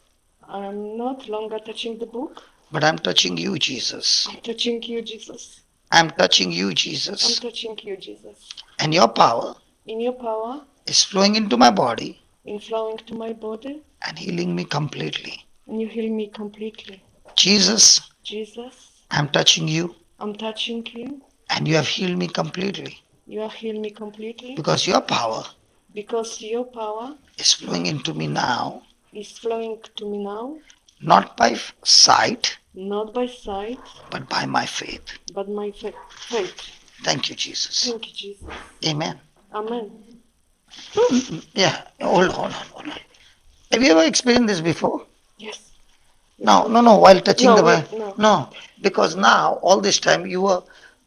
I'm not longer touching the book. but I'm touching you, Jesus. I'm touching you, Jesus. I'm touching you, I'm Jesus. touching you, Jesus. And your power In your power, is flowing into my body in flowing to my body, and healing me completely. and you heal me completely. Jesus, Jesus, I'm touching you I'm touching you. and you have healed me completely You have healed me completely because your power because your power is flowing into me now, is flowing to me now, not by sight, not by sight, but by my faith. but my faith. Thank you, Jesus. Thank you, Jesus. Amen. Amen. Yeah, hold on. Have you ever experienced this before? Yes. No, while touching No, the wait, Bible. no. No, because now, all this time, you were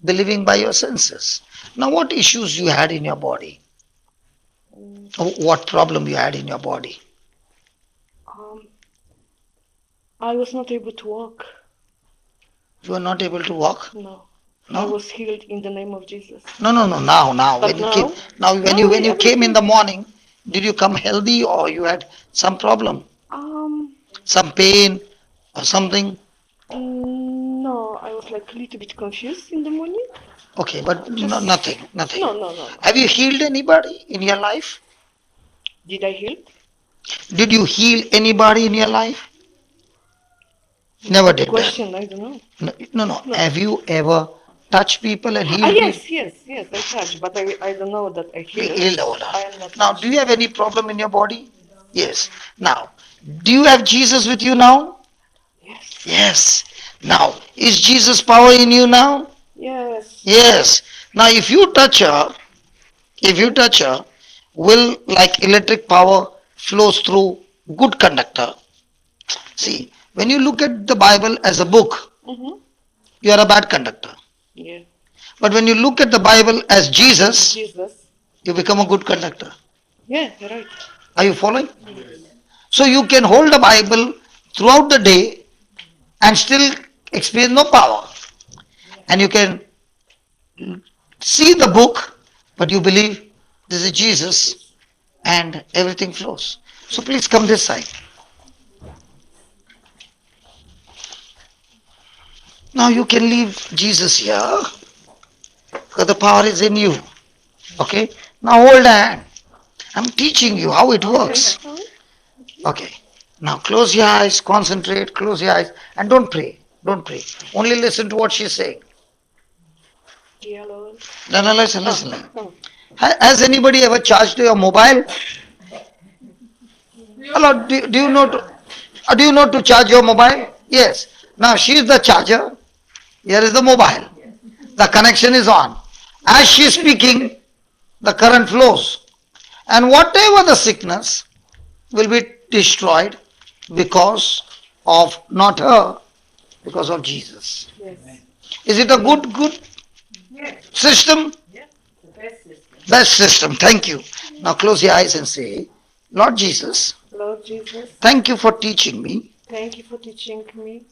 believing by your senses. Now, what issues you had in your body? Mm, What problem you had in your body? Um, I was not able to walk. You were not able to walk? No. I No? was healed in the name of Jesus. No. Now, But when you came, now, now when you came in everything. the morning, did you come healthy or you had some problem, Um, some pain or something? no, I was like a little bit confused in the morning. Okay, but no, Just nothing. no. Have you healed anybody in your life? Did I heal? Did you heal anybody in your life? Never Good did that. question. I don't know. No. No. Have you ever touched people and Ah, healed people? yes. I touched, but I don't know that I healed. Healed all I am not Now, touched. do you have any problem in your body? Yes. Now, do you have Jesus with you now? Yes. Yes. Now, is Jesus power in you now? Yes. Yes. Now, if you touch her, will like electric power flows through good conductor. See, when you look at the Bible as a book, Mm-hmm. you are a bad conductor. Yeah. But when you look at the Bible as Jesus, Jesus. you become a good conductor. Yeah, you're right. Are you following? Yes. So you can hold the Bible throughout the day and still experience no power. And you can see the book, but you believe this is Jesus and everything flows. So please come this side. Now you can leave Jesus here because the power is in you. Okay? Now hold a hand. I'm teaching you how it works. Okay. Now close your eyes, concentrate, close your eyes, and don't pray. Don't pray. Only listen to what she's saying. Dear Lord. No, listen. Oh. Has anybody ever charged your mobile? Hello, do you know to charge your mobile? Yes. Now she is the charger. Here is the mobile. The connection is on. As she is speaking, the current flows. And whatever the sickness will be destroyed because of not her, because of Jesus. Yes. Is it a good system? The best system. Best system. Thank you. Now close your eyes and say, Lord Jesus, Lord Jesus, thank you for teaching me thank you for teaching me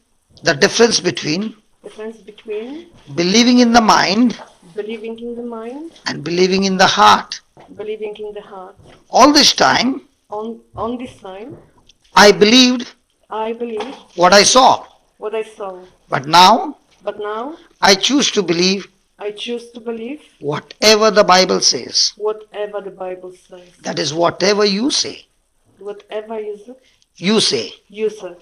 the difference between the difference between believing in the mind believing in the mind, and believing in the heart. believing in the heart. All this time, On this time, I believed I believe what I saw. what I saw. But now, But now, I choose to believe I choose to believe whatever the Bible says. whatever the Bible says. That is whatever you say. Whatever You say, you said.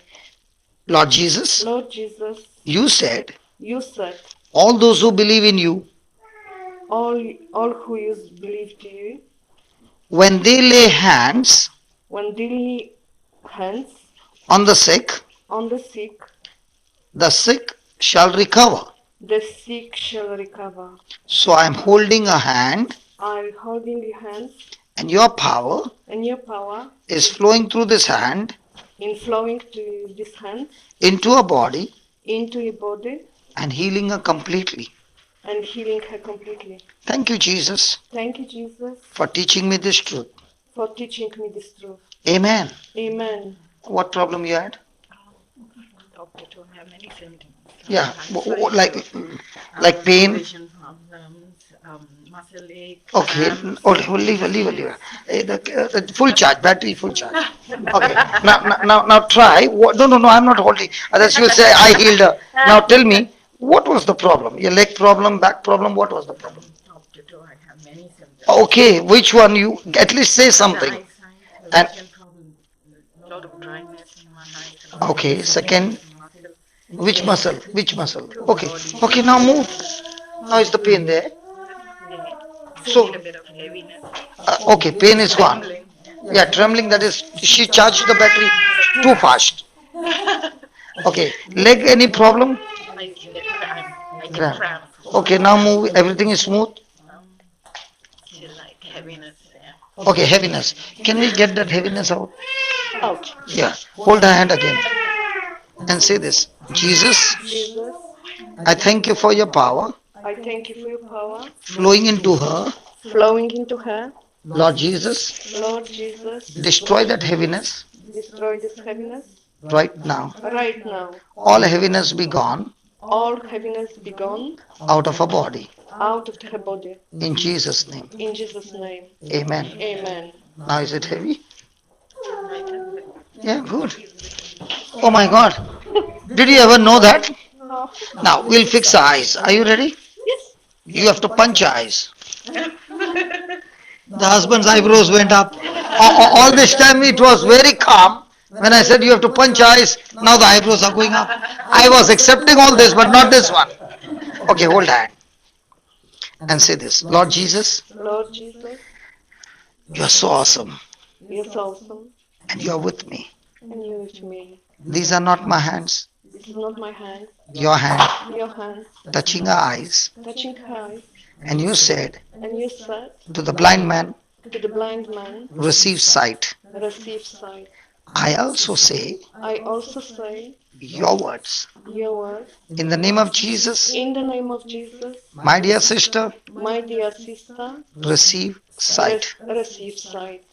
Lord Jesus, Lord Jesus, you said, you said, all those who believe in you, all who use believe to you, when they lay hands when they lay hands on the sick, on the sick shall recover. the sick shall recover. So I am holding a hand, I'm holding your hands, and your power and your power is flowing through this hand in flowing to this hand into a body into your body and healing her completely. and healing her completely. Thank you, Jesus, Thank you, Jesus, for teaching me this truth. for teaching me this truth. Amen. Amen. What problem you had? Doctor told me I have many symptoms. Yeah, Anxiety, like pain. vision problems, muscle ache, Okay, cramps. leave. The full charge, battery full charge. Okay, now try. No, I'm not holding. Others will say I healed her. Now tell me, what was the problem? Your leg problem, back problem, what was the problem? Doctor told I have many symptoms. Okay, which one you, at least say The something. eyesight, And vision problem, a lot of dryness in my eyes. okay, second, Muscle, which muscle? Which muscle? Okay, body, okay, now move. Now is the pain there? So, a bit of heaviness. okay, pain is gone. Trembling. Yeah, trembling, that is, she charged the battery too fast. Okay, leg any problem? I get cramp. I get Cramp. cramp. Okay, now move, everything is smooth. Still like heaviness there. Okay, heaviness. Can we get that heaviness out? Out. Yeah, hold her hand again. and say this. Jesus, Jesus, I thank you for your power I thank you for your power flowing into her. flowing into her. Lord Jesus, Lord Jesus, destroy that heaviness destroy this heaviness right now. right now. All heaviness be gone All heaviness be gone out of her body. out of her body. In Jesus' name. In Jesus' name. Amen. Amen. Now is it heavy? Enlightenment. Yeah, good. Oh my God. Did you ever know that? No. Now we'll fix the eyes. Are you ready? Yes. You have to punch eyes. The husband's eyebrows went up. All this time it was very calm. When I said you have to punch eyes, now the eyebrows are going up. I was accepting all this, but not this one. Okay, hold hand and say this. Lord Jesus, Lord Jesus, you are so awesome you're so awesome, and you are with me. and you're with me. These are not my hands, This is not my hand, your hand your hand, touching her eyes. touching her eyes. And you said And you said to the blind man, to the blind man, receive sight. receive sight. I also say I also say your words. your words. In the name of Jesus, In the name of Jesus, my dear sister, my dear sister, receive sight. receive sight.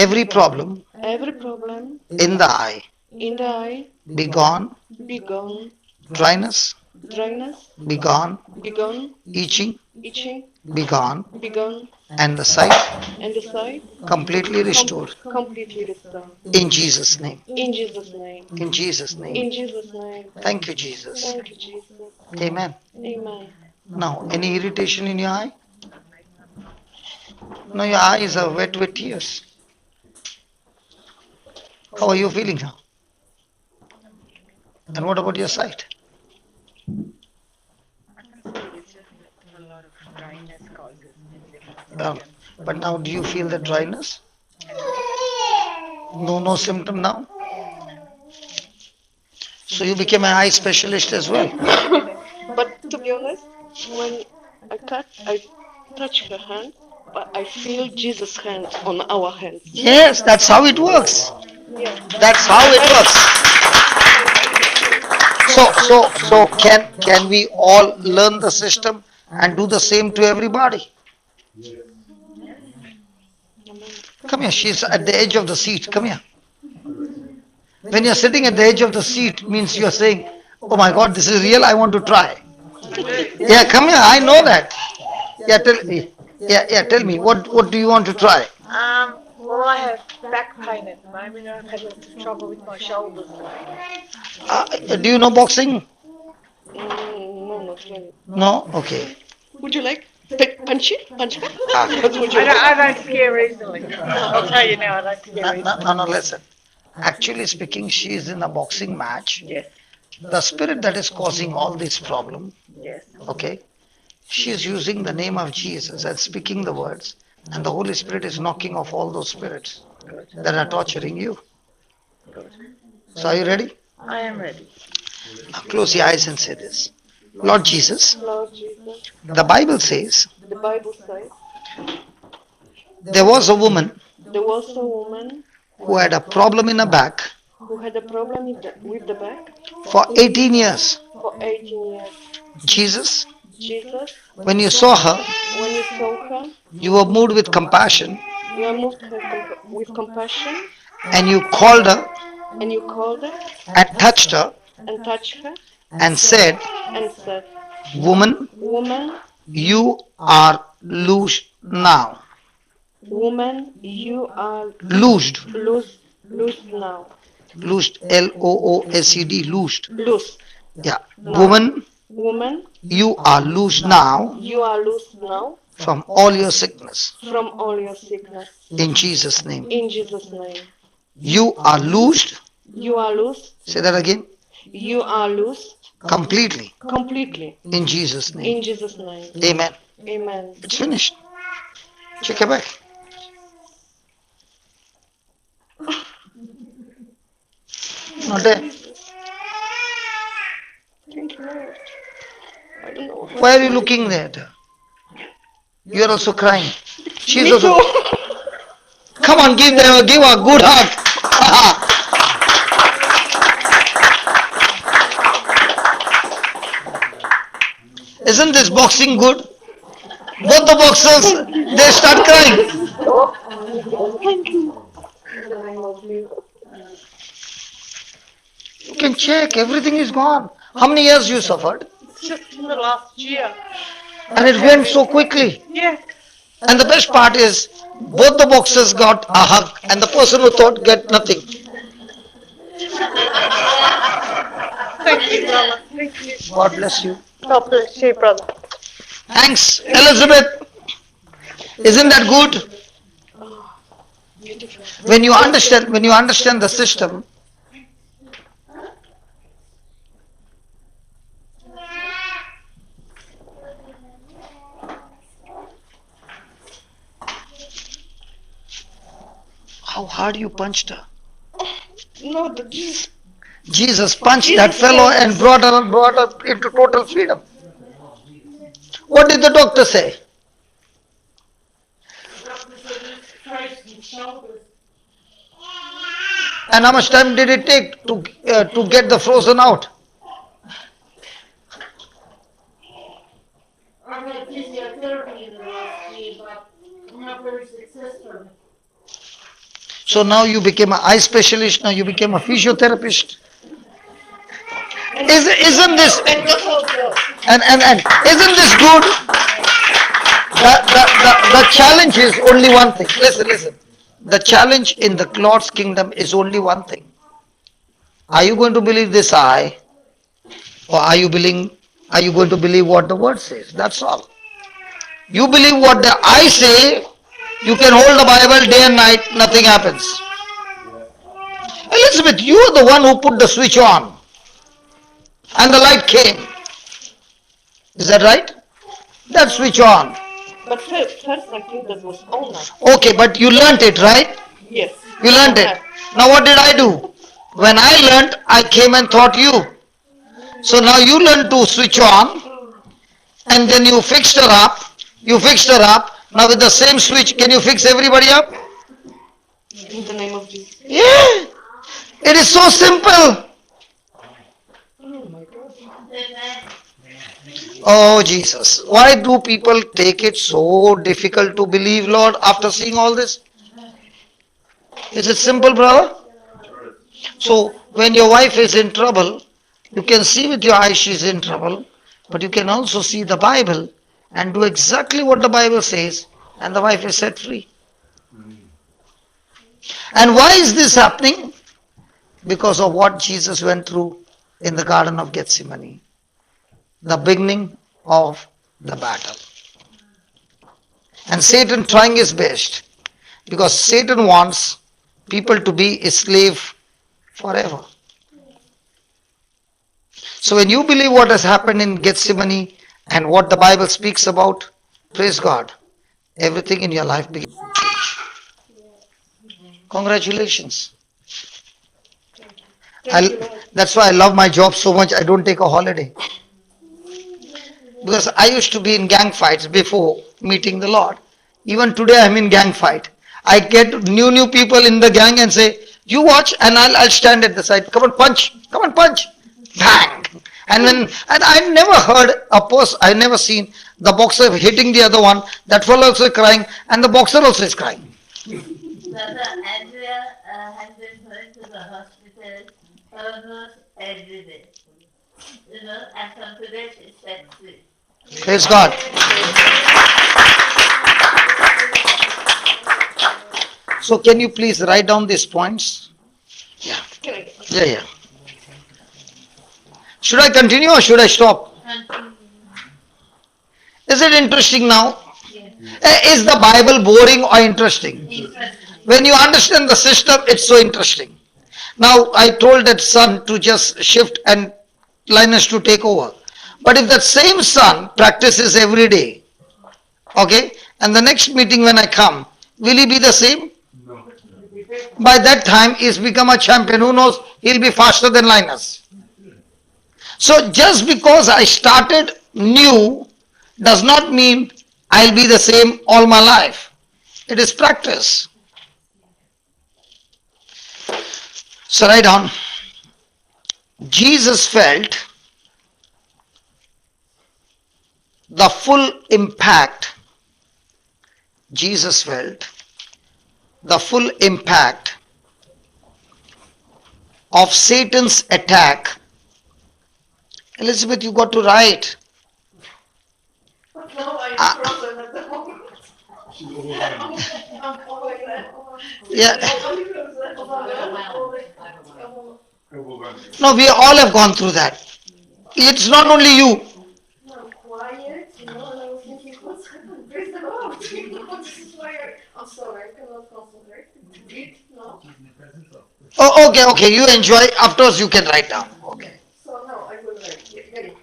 Every problem Every problem in the eye in the eye be gone, be gone, dryness dryness be gone, be gone, itching itching be gone, be gone, and the sight and the sight completely restored. completely restored. In Jesus' name. In Jesus' name. In Jesus' name. In Jesus' name. Thank you, Jesus. Thank you, Jesus. Amen. Amen. Now, any irritation in your eye? No, your eyes are wet with tears. How are you feeling now? And what about your sight? I can say it's just a lot of dryness causes Um, symptoms. but now, do you feel the dryness? No, no symptom now. So you became an eye specialist as well. But to be honest, when I touch her hand, but I feel Jesus' hand on our hands. Yes, that's how it works. Yeah. That's how it works. So can we all learn the system and do the same to everybody? Come here. She's at the edge of the seat. Come here. When you're sitting at the edge of the seat, means you're saying, "Oh my God, this is real. I want to try." Yeah, come here. I know that. Yeah, yeah. Tell me, what do you want to try? Well, I have back pain at the moment. I've had lots of trouble with my shoulders. Do you know boxing? No, not really. No. Okay. Would you like punch it? Punch back? Ah. What would you I like? don't scare easily. I'll tell you now, I don't scare easily. No, listen. Actually speaking, she is in a boxing match. Yes, The spirit that is causing all this problem, yes. okay, she is using the name of Jesus and speaking the words, and the Holy Spirit is knocking off all those spirits Good, that are torturing you. good. So are you ready? I am ready. Now close your eyes and say this. Lord Jesus, Lord Jesus, the Bible says the Bible says there was a woman there was a woman who had a problem in her back who had a problem with the back for 18 years. for 18 years. Jesus, Jesus, when you saw her, when you saw her, you were moved with compassion you are moved her with compassion, and you called her and you called her and touched her and touched her and said, and said, "Woman, "Woman, you are loosed now." woman, you are Loosed. loosed now. Loosed. Loosed. Loosed. Loosed. Yeah. Now. Woman, Woman, you are loosed now you are loosed now from all your sickness. from all your sickness. In Jesus' name. In Jesus' name. You are loosed. You are loosed. Say that again. You are loosed Completely. completely. In Jesus' name. In Jesus' name. Amen. Amen. It's finished. Check it back. Not there. Thank you, Lord. I don't know. Why are you looking there? You are also crying. She's Me also. too. Come on, give a good hug. Isn't this boxing good? Both the boxers, they start crying. Thank you. In the name of Jesus. You can check, everything is gone. How many years you suffered? It's just in the last year. And it went so quickly. Yeah. And the best part is, both the boxers got a hug, and the person who thought get nothing. Thank you, brother. Thank you. God bless you. God bless you, brother. Thanks, Elizabeth. Isn't that good? Beautiful. When you understand the system, how hard you punched her. No, the Jesus. Jesus punched that fellow and brought her into total freedom. What did the doctor say? And how much time did it take to get the frozen out? I had physiotherapy in the last year, but not very successful. So now you became an eye specialist, now you became a physiotherapist. Isn't this and isn't this good? The challenge is only one thing. Listen. The challenge in the Lord's kingdom is only one thing. Are you going to believe this eye? Or are you going to believe what the word says? That's all. You believe what the eye say, you can hold the Bible day and night, nothing happens. Elizabeth, you are the one who put the switch on. And the light came. Is that right? That switch on. But first I think that was all night. Okay, but you learnt it, right? Yes. You learnt it. Now what did I do? When I learnt, I came and taught you. So now you learn to switch on, and then you fixed her up. You fixed her up. Now with the same switch, can you fix everybody up? In the name of Jesus. Yeah. It is so simple. Oh my God. Oh Jesus, why do people take it so difficult to believe, Lord, after seeing all this? Is it simple, brother? So when your wife is in trouble, you can see with your eyes she's in trouble, but you can also see the Bible and do exactly what the Bible says, and the wife is set free. And why is this happening? Because of what Jesus went through in the Garden of Gethsemane. The beginning of the battle. And Satan trying his best, because Satan wants people to be a slave forever. So when you believe what has happened in Gethsemane and what the Bible speaks about, praise God, everything in your life begins to change. Congratulations. That's why I love my job so much, I don't take a holiday. Because I used to be in gang fights before meeting the Lord. Even today I'm in gang fight. I get new people in the gang and say, you watch, and I'll stand at the side. Come on, punch. Bang. And I never heard a person, I never seen the boxer hitting the other one, that fellow also crying, and the boxer also is crying. Brother Andrea has been going to the hospital almost every day. And from today she's set free. Praise God. So can you please write down these points? Can I get Yeah. Should I continue or should I stop? Is it interesting now? Is the Bible boring or interesting? When you understand the system, it's so interesting. Now I told that son to just shift and Linus to take over. But if that same son practices every day, okay, and the next meeting when I come, will he be the same? No. By that time he's become a champion. Who knows, he'll be faster than Linus. So just because I started new does not mean I'll be the same all my life. It is practice. So write down. Jesus felt the full impact, Jesus felt the full impact of Satan's attack. Elizabeth, you got to write. No, I'm Ah. frozen at the moment. She's overwhelmed. I'm overwhelmed. Yeah. Overwhelmed. No, we all have gone through that. It's not only you. I'm quiet, and I was thinking, what's happened? Praise the Lord. This is why I'm sorry, I cannot concentrate. Read, no? Oh, okay. You enjoy. Afterwards, you can write down. Okay. So, no, I will write. Get it.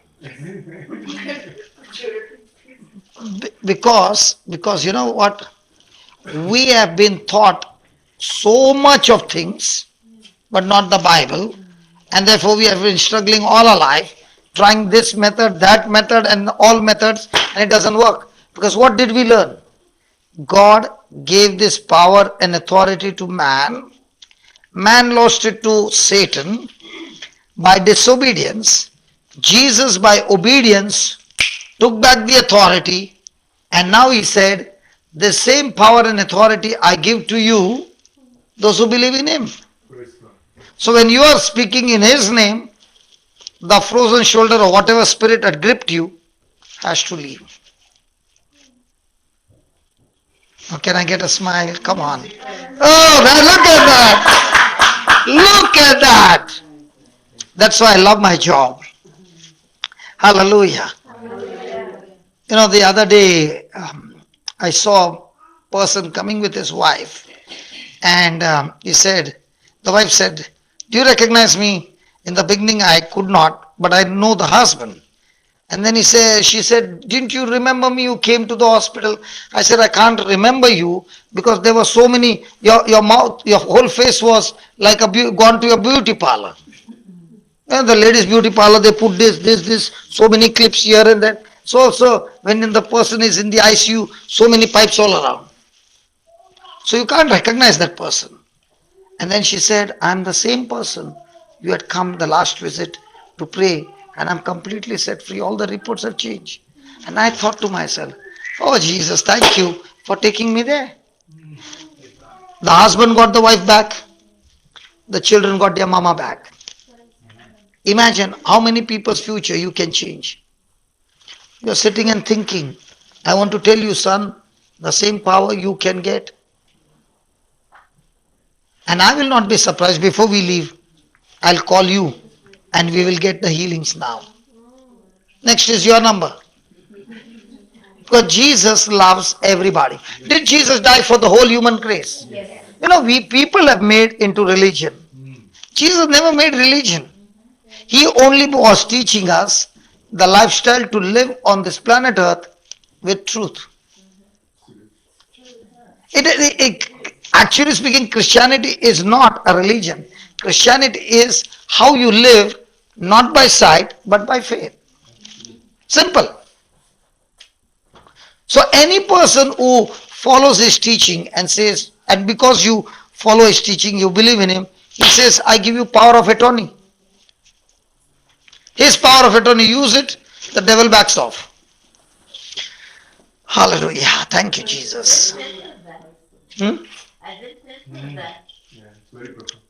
Because you know what? We have been taught so much of things, but not the Bible, and therefore we have been struggling all our life, trying this method, that method, and all methods, and it doesn't work. Because what did we learn? God gave this power and authority to man. Man lost it to Satan by disobedience. Jesus, by obedience, took back the authority, and now he said, the same power and authority I give to you, those who believe in him. Praise God. So when you are speaking in his name, the frozen shoulder or whatever spirit had gripped you has to leave. Oh, can I get a smile? Come on. Oh, now look at that. Look at that. That's why I love my job. Hallelujah. You know, the other day, I saw a person coming with his wife, and the wife said, do you recognize me? In the beginning, I could not, but I know the husband. And then she said, didn't you remember me? You came to the hospital. I said, I can't remember you because there were so many, your mouth, your whole face was like gone to a beauty parlor. And the ladies' beauty parlor, they put this, so many clips here and there. So when the person is in the ICU, so many pipes all around. So you can't recognize that person. And then she said, I'm the same person. You had come the last visit to pray, and I'm completely set free. All the reports have changed. And I thought to myself, oh Jesus, thank you for taking me there. The husband got the wife back. The children got their mama back. Imagine how many people's future you can change. You're sitting and thinking, I want to tell you, son, the same power you can get. And I will not be surprised before we leave. I'll call you and we will get the healings now. Next is your number. Because Jesus loves everybody. Did Jesus die for the whole human race? Yes. You know, we people have made into religion. Jesus never made religion. He only was teaching us the lifestyle to live on this planet Earth with truth. Actually speaking, Christianity is not a religion. Christianity is how you live, not by sight, but by faith. Simple. So any person who follows his teaching and says, and because you follow his teaching, you believe in him, he says, I give you power of attorney. His power of attorney, use it, the devil backs off. Hallelujah. Thank you, Jesus. I didn't listen to that. Yeah, it's very profound.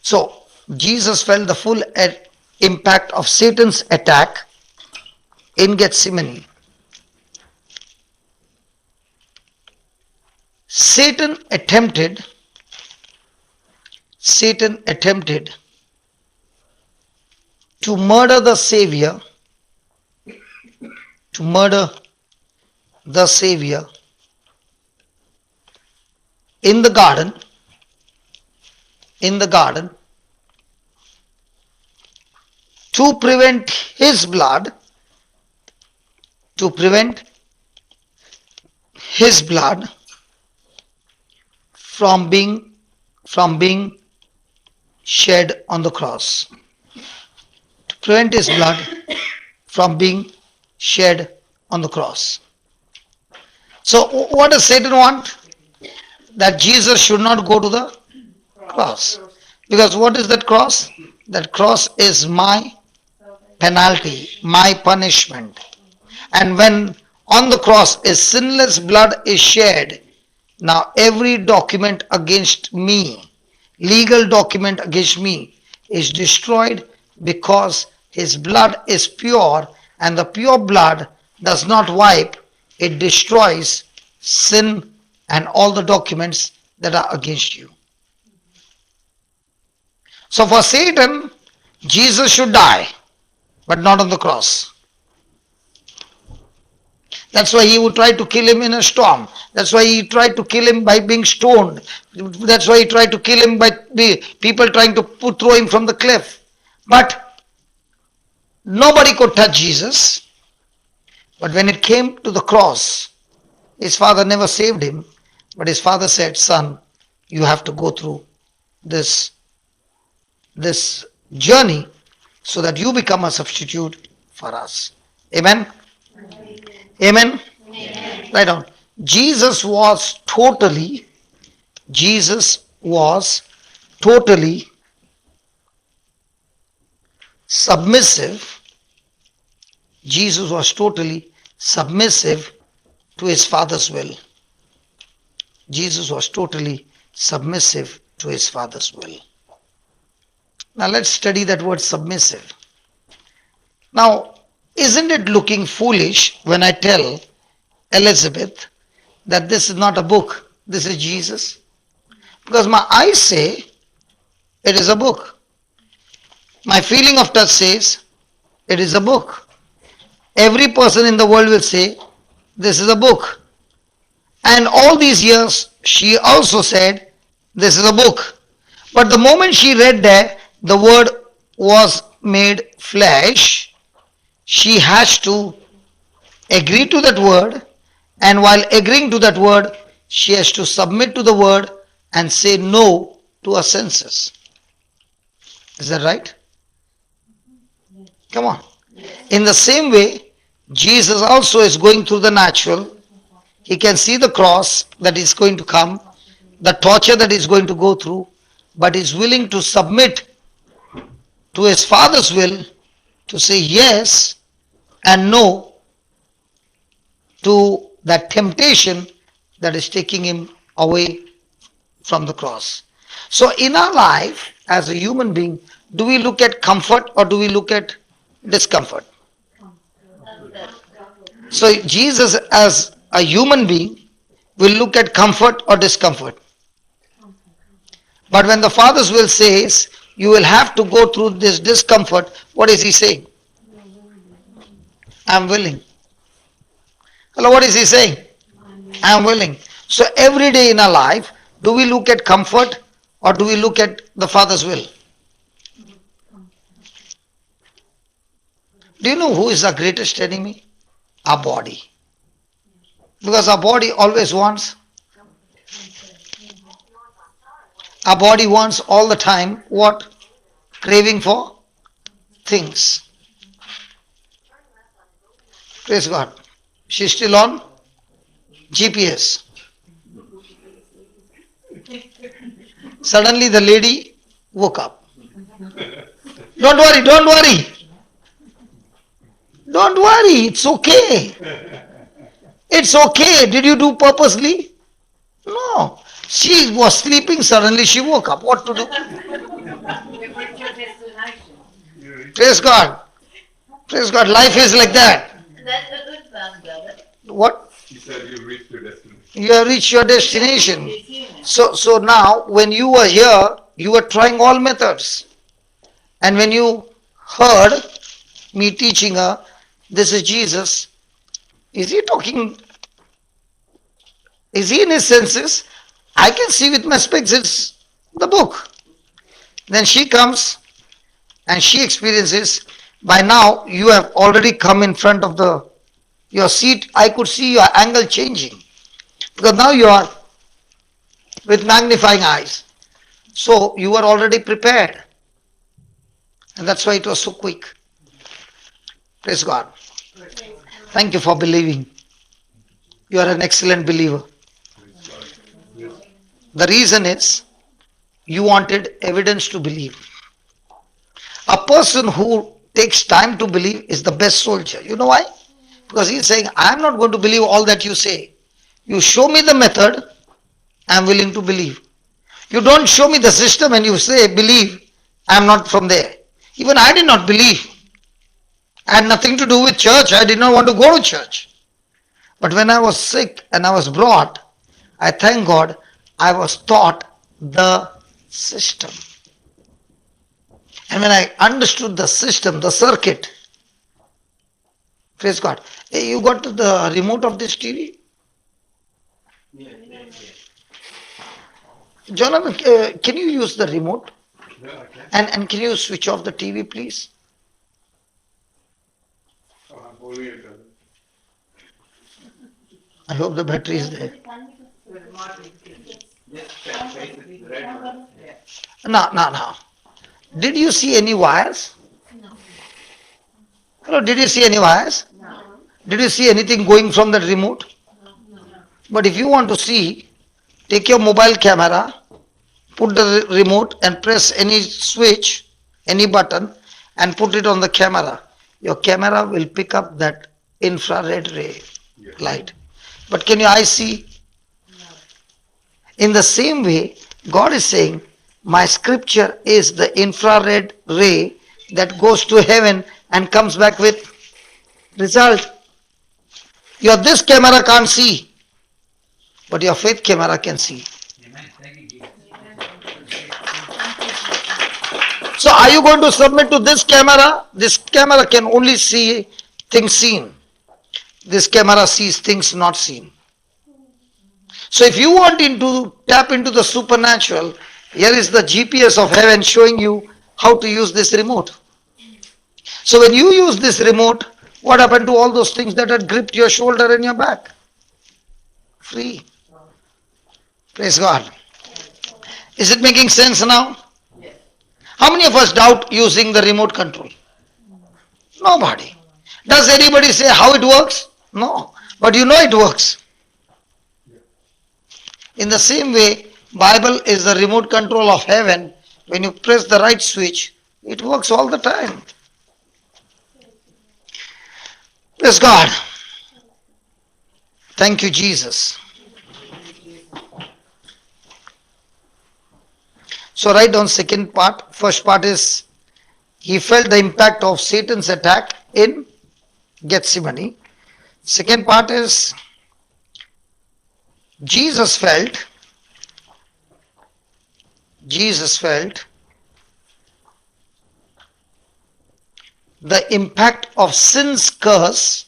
So, Jesus felt the full impact of Satan's attack in Gethsemane. Satan attempted to murder the Savior, in the garden, to prevent his blood, from being shed on the cross. To prevent his blood from being shed on the cross. So what does Satan want? That Jesus should not go to the cross. Because what is that cross? That cross is my penalty, my punishment. And when On the cross, a sinless blood is shed. Now every document against me, legal document against me, is destroyed because his blood is pure, and the pure blood does not wipe, it destroys sin and all the documents that are against you. So for Satan, Jesus should die, but not on the cross. That's why he would try to kill him in a storm. That's why he tried to kill him by being stoned. That's why he tried to kill him by the people trying to throw him from the cliff. But nobody could touch Jesus. But when it came to the cross, his father never saved him. But his father said, son, you have to go through this journey so that you become a substitute for us. Amen? Amen? Amen. Write down. Jesus was totally submissive. Jesus was totally submissive to his Father's will. Jesus was totally submissive to his Father's will. Now let's study that word submissive. Now, isn't it looking foolish when I tell Elizabeth that this is not a book, this is Jesus? Because my eyes say it is a book. My feeling of touch says it is a book. Every person in the world will say this is a book. And all these years she also said this is a book. But the moment she read there, the word was made flesh, she has to agree to that word, and while agreeing to that word, she has to submit to the word and say no to her senses. Is that right? Come on. In the same way, Jesus also is going through the natural. He can see the cross that is going to come, the torture that is going to go through, but is willing to submit to his Father's will, to say yes and no to that temptation that is taking him away from the cross. So in our life as a human being, do we look at comfort or do we look at discomfort? So Jesus as a human being will look at comfort or discomfort. But when the Father's will says you will have to go through this discomfort, what is he saying? I am willing. Hello, what is he saying? I am willing. So every day in our life, do we look at comfort or do we look at the Father's will? Do you know who is our greatest enemy? Our body. Because our body always wants. Our body wants all the time what? Craving for things. Praise God. She's still on GPS. Suddenly the lady woke up. Don't worry, don't worry. Don't worry, it's okay. It's okay. Did you do purposely? No. She was sleeping, suddenly she woke up. What to do? Praise God. Praise God. Life is like that. That's a good one, brother. What? He said you reached your destination. You have reached your destination. So now when you were here, you were trying all methods. And when you heard me teaching her, this is Jesus, is he talking? Is he in his senses? I can see with my specs, it's the book. Then she comes and she experiences. By now, you have already come in front of your seat. I could see your angle changing. Because now you are with magnifying eyes. So you were already prepared. And that's why it was so quick. Praise God. Thank you for believing. You are an excellent believer. The reason is you wanted evidence to believe. A person who takes time to believe is the best soldier. You know why? Because he's saying, I am not going to believe all that you say. You show me the method, I am willing to believe. You don't show me the system and you say, believe, I am not from there. Even I did not believe. I had nothing to do with church. I did not want to go to church. But when I was sick and I was brought, I thank God I was taught the system. And when I understood the system, the circuit, praise God. Hey, you got the remote of this TV? Jonathan, can you use the remote? Yeah, okay. And can you switch off the TV, please? Oh, I'm holding it. I hope the battery is there. No. Did you see any wires? No. Hello, did you see any wires? No. Did you see anything going from that remote? No. But if you want to see, take your mobile camera, put the remote and press any switch, any button and put it on the camera. Your camera will pick up that infrared ray light. But can your eyes see? In the same way, God is saying, my scripture is the infrared ray that goes to heaven and comes back with result. This camera can't see, but your faith camera can see. So are you going to submit to this camera? This camera can only see things seen. This camera sees things not seen. So if you want to tap into the supernatural, here is the GPS of heaven showing you how to use this remote. So when you use this remote, what happened to all those things that had gripped your shoulder and your back? Free. Praise God. Is it making sense now? How many of us doubt using the remote control? Nobody. Does anybody say how it works? No. But you know it works. In the same way, Bible is the remote control of heaven. When you press the right switch, it works all the time. Praise God. Thank you, Jesus. So write down second part. First part is, he felt the impact of Satan's attack in Gethsemane. Second part is, Jesus felt the impact of sin's curse.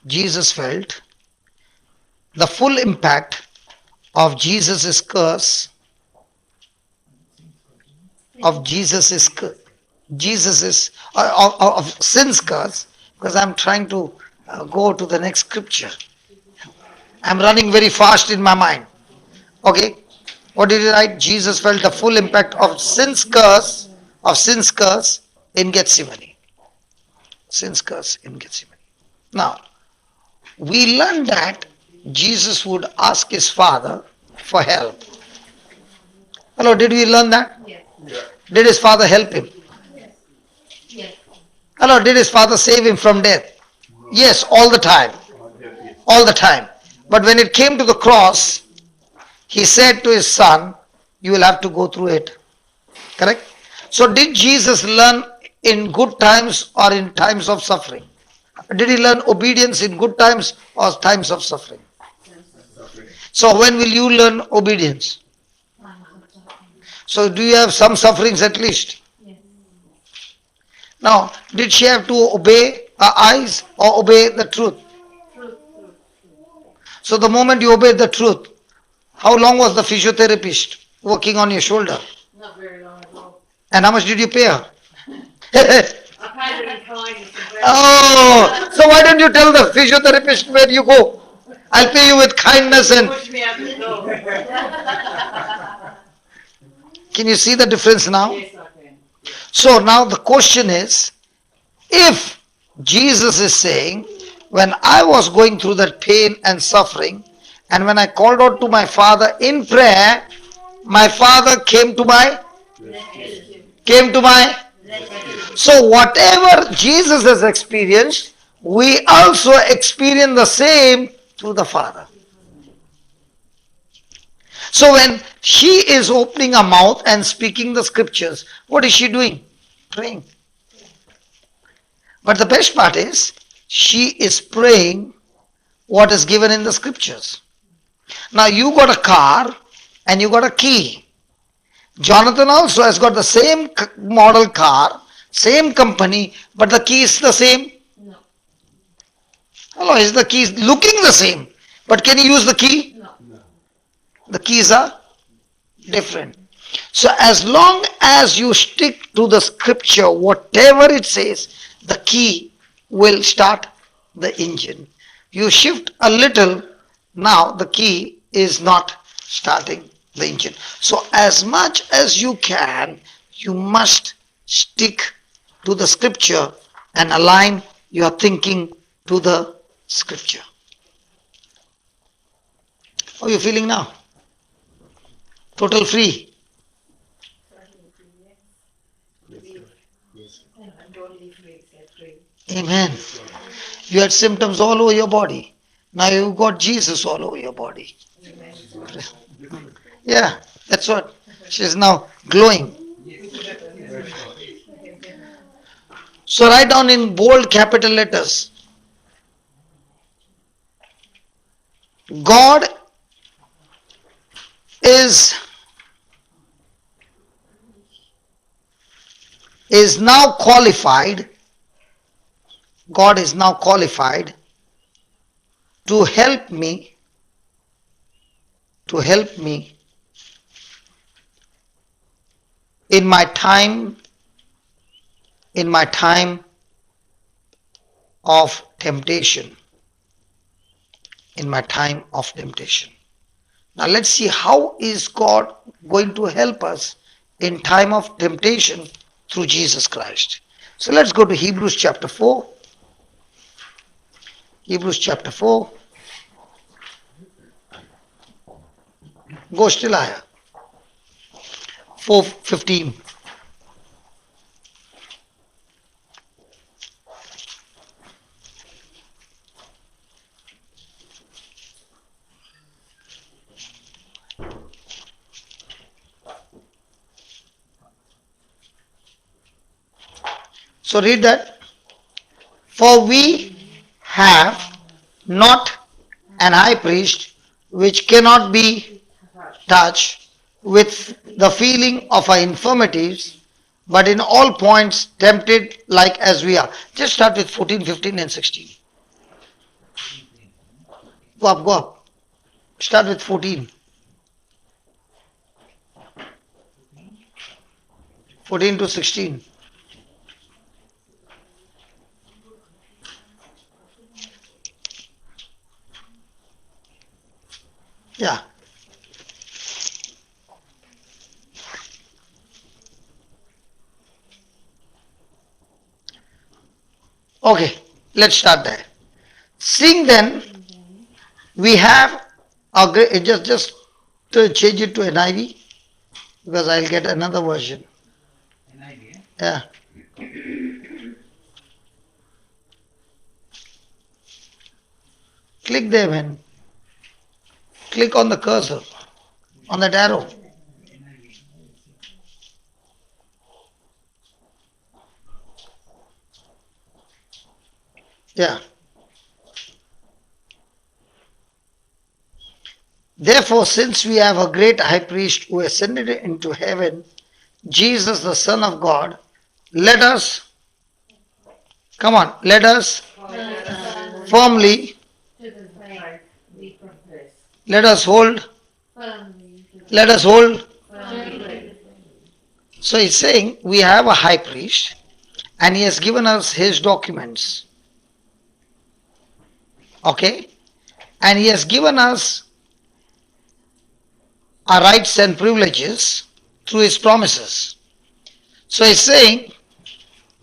Jesus felt the full impact of Jesus' curse, of sin's curse, because I'm trying to go to the next scripture. I'm running very fast in my mind. Okay, what did he write? Jesus felt the full impact of sin's curse in Gethsemane. Sin's curse in Gethsemane. Now, we learned that Jesus would ask his Father for help. Hello, did we learn that? Yes. Did his Father help him? Yes. Hello, did his Father save him from death? Yes, all the time. All the time. But when it came to the cross, he said to his son, you will have to go through it. Correct? So did Jesus learn in good times or in times of suffering? Did he learn obedience in good times or times of suffering? So when will you learn obedience? So do you have some sufferings at least? Yes. Now, did she have to obey her eyes or obey the truth? So the moment you obeyed the truth, how long was the physiotherapist working on your shoulder? Not very long at all. And how much did you pay her? I kind of kindness. Oh, so why don't you tell the physiotherapist where you go? I'll pay you with kindness and... Push me out the door. Can you see the difference now? Yes, I can. So now the question is, if Jesus is saying, when I was going through that pain and suffering, and when I called out to my Father in prayer, my Father came to my... So whatever Jesus has experienced, we also experience the same through the Father. So when she is opening her mouth and speaking the scriptures, what is she doing? Praying. But the best part is, she is praying what is given in the scriptures. Now you got a car and you got a key. Jonathan also has got the same model car, same company, but the key is the same. No. Hello, is the key looking the same? But can you use the key? No. The keys are different. So as long as you stick to the scripture, whatever it says, the key will start the engine. You shift a little, now the key is not starting the engine. So as much as you can, you must stick to the scripture and align your thinking to the scripture. How are you feeling now? Total free. Amen. You had symptoms all over your body. Now you've got Jesus all over your body. Yeah, that's what. She's now glowing. So write down in bold capital letters. God is now qualified. God is now qualified to help me in my time of temptation. In my time of temptation. Now let's see how is God going to help us in time of temptation through Jesus Christ. So let's go to Hebrews chapter 4. Hebrews chapter 4. Go still higher. 4:15. So read that. For we have not an high priest which cannot be touched with the feeling of our infirmities, but in all points tempted like as we are. Just start with 14, 15 and 16. Go up, go up. Start with 14. 14 to 16. Yeah. Okay, let's start there. Seeing then, we have a great, just to change it to NIV, because I'll get another version. Yeah. Click there, man. Click on the cursor, on that arrow. Yeah. Therefore, since we have a great high priest who ascended into heaven, Jesus, the Son of God, let us, come on, let us firmly, let us hold. So he's saying we have a high priest and he has given us his documents. Okay? And he has given us our rights and privileges through his promises. So he's saying,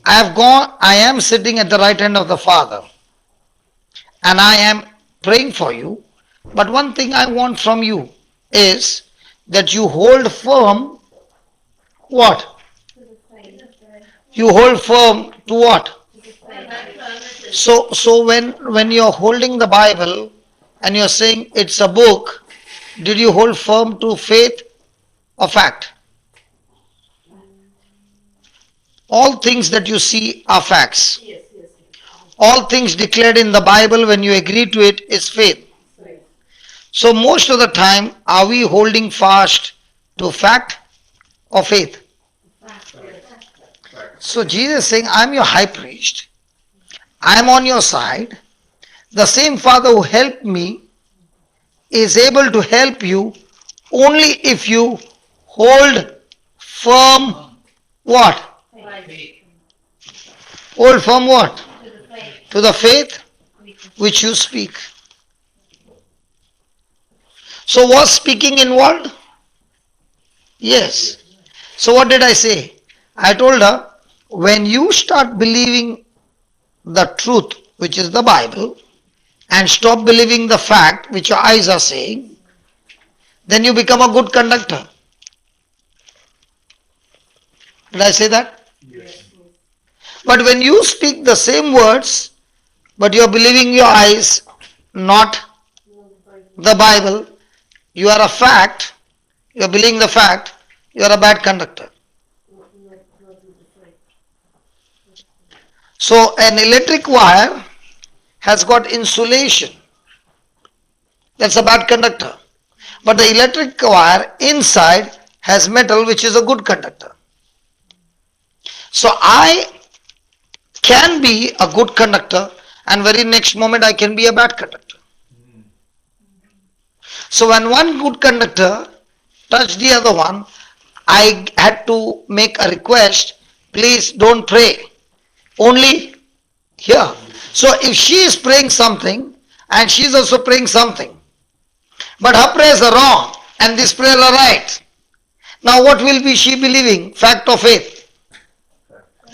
I am sitting at the right hand of the Father and I am praying for you. But one thing I want from you is that you hold firm what? You hold firm to what? So when you're holding the Bible and you're saying it's a book, did you hold firm to faith or fact? All things that you see are facts. Yes, yes, All things declared in the Bible, when you agree to it, is faith. yes. So most of the time, are we holding fast to fact or faith? So Jesus is saying, I'm your high priest. I'm on your side. The same Father who helped me is able to help you only if you hold firm what? Hold firm what? To the faith. To the faith which you speak. So was speaking involved? Yes. So what did I say? I told her, when you start believing the truth, which is the Bible, and stop believing the fact, which your eyes are saying, then you become a good conductor. Did I say that? Yes. But when you speak the same words, but you are believing your eyes, not the Bible, you are a fact, you are believing the fact, you are a bad conductor. So an electric wire has got insulation. That's a bad conductor. But the electric wire inside has metal, which is a good conductor. So I can be a good conductor, and very next moment I can be a bad conductor. So when one good conductor touched the other one, I had to make a request, please don't pray, only here. So if she is praying something and she is also praying something, but her prayers are wrong and this prayer are right, now what will be she believing, fact or faith?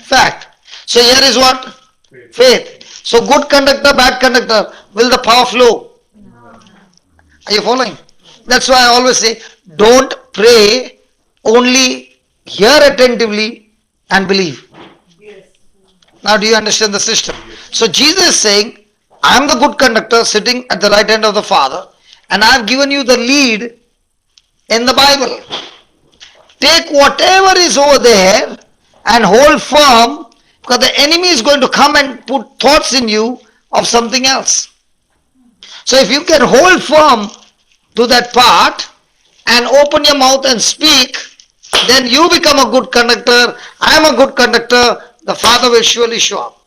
Fact. So here is what? Faith. So good conductor, bad conductor, will the power flow? Are you following? That's why I always say, don't pray, only hear attentively and believe. Now do you understand the system? So Jesus is saying, I am the good conductor sitting at the right hand of the Father, and I have given you the lead in the Bible. Take whatever is over there and hold firm, because the enemy is going to come and put thoughts in you of something else. So if you can hold firm to that part and open your mouth and speak, then you become a good conductor. I am a good conductor. The Father will surely show up.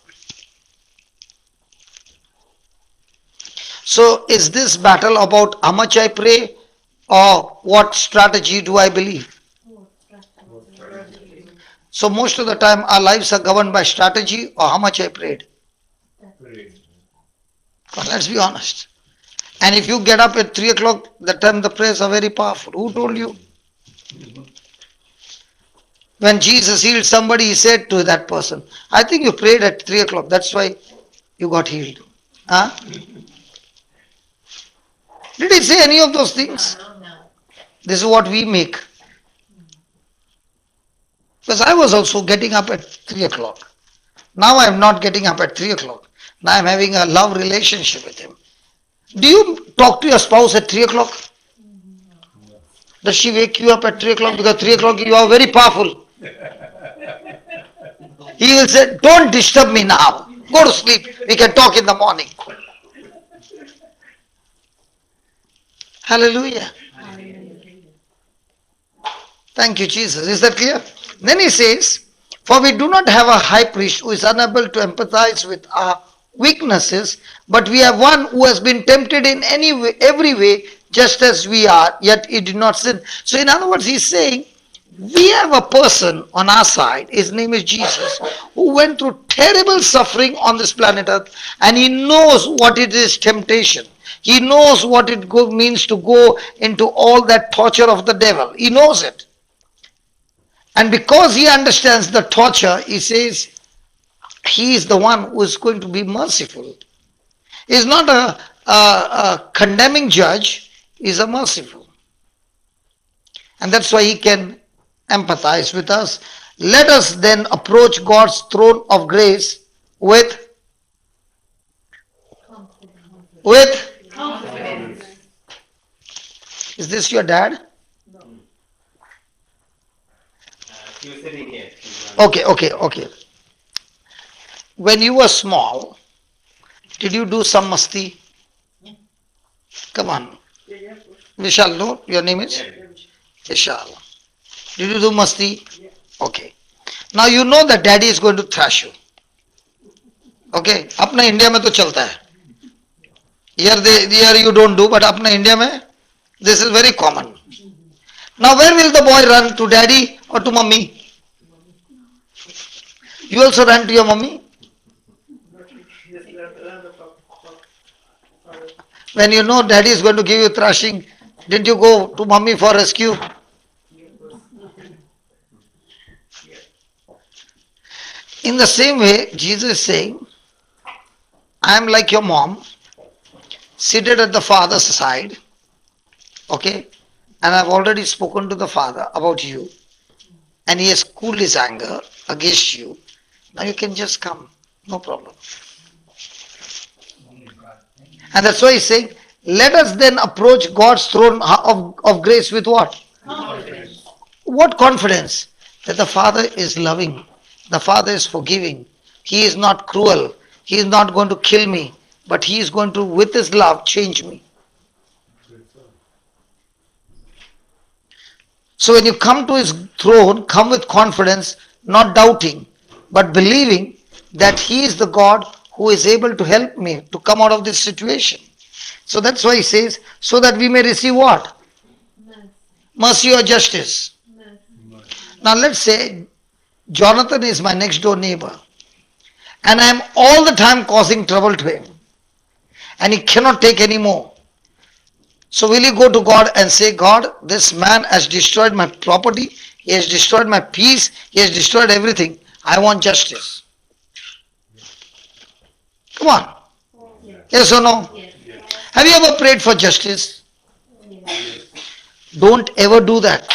So is this battle about how much I pray or what strategy do I believe? So most of the time our lives are governed by strategy or how much I prayed. But let's be honest. And if you get up at 3 o'clock, that time the prayers are very powerful. Who told you? When Jesus healed somebody, he said to that person, I think you prayed at 3 o'clock. That's why you got healed. Huh? Did he say any of those things? No. This is what we make. Because I was also getting up at 3 o'clock. Now I am not getting up at 3 o'clock. Now I am having a love relationship with him. Do you talk to your spouse at 3 o'clock? Does she wake you up at 3 o'clock? Because 3 o'clock you are very powerful. He will say, don't disturb me now. Go to sleep. We can talk in the morning. Hallelujah. Thank you, Jesus. Is that clear? Then he says, for we do not have a high priest who is unable to empathize with our weaknesses, but we have one who has been tempted in every way, just as we are, yet he did not sin. So in other words, he's saying, we have a person on our side, his name is Jesus, who went through terrible suffering on this planet Earth, and he knows what it is temptation. He knows what it means to go into all that torture of the devil. He knows it. And because he understands the torture, he says, he is the one who is going to be merciful. He is not a condemning judge, he is a merciful. And that's why he can empathize with us. Let us then approach God's throne of grace with With? Confidence. Is this your dad? She was sitting here. Okay. When you were small, did you do some masti? Come on. Vishal, no? Your name is? Vishal. Did you do masti? Okay. Now you know that daddy is going to thrash you. Okay? अपना India में तो चलता है. Here you don't do, but अपना India में this is very common. Now where will the boy run? To daddy or to mummy? You also run to your mummy? When you know daddy is going to give you thrashing, didn't you go to mummy for rescue? In the same way, Jesus is saying, I am like your mom, seated at the father's side, okay, and I've already spoken to the father about you, and he has cooled his anger against you. Now you can just come, no problem. And that's why he's saying, let us then approach God's throne of grace with what? Confidence. What confidence? That the Father is loving, the Father is forgiving, He is not cruel, He is not going to kill me, but He is going to, with His love, change me. So when you come to His throne, come with confidence, not doubting, but believing that He is the God who is able to help me to come out of this situation. So that's why He says, so that we may receive what? Mercy or justice. Now let's say Jonathan is my next door neighbor and I am all the time causing trouble to him and he cannot take any more. So will you go to God and say, God, this man has destroyed my property, he has destroyed my peace, he has destroyed everything. I want justice. Come on. Yes or no? Yes. Have you ever prayed for justice? Don't ever do that.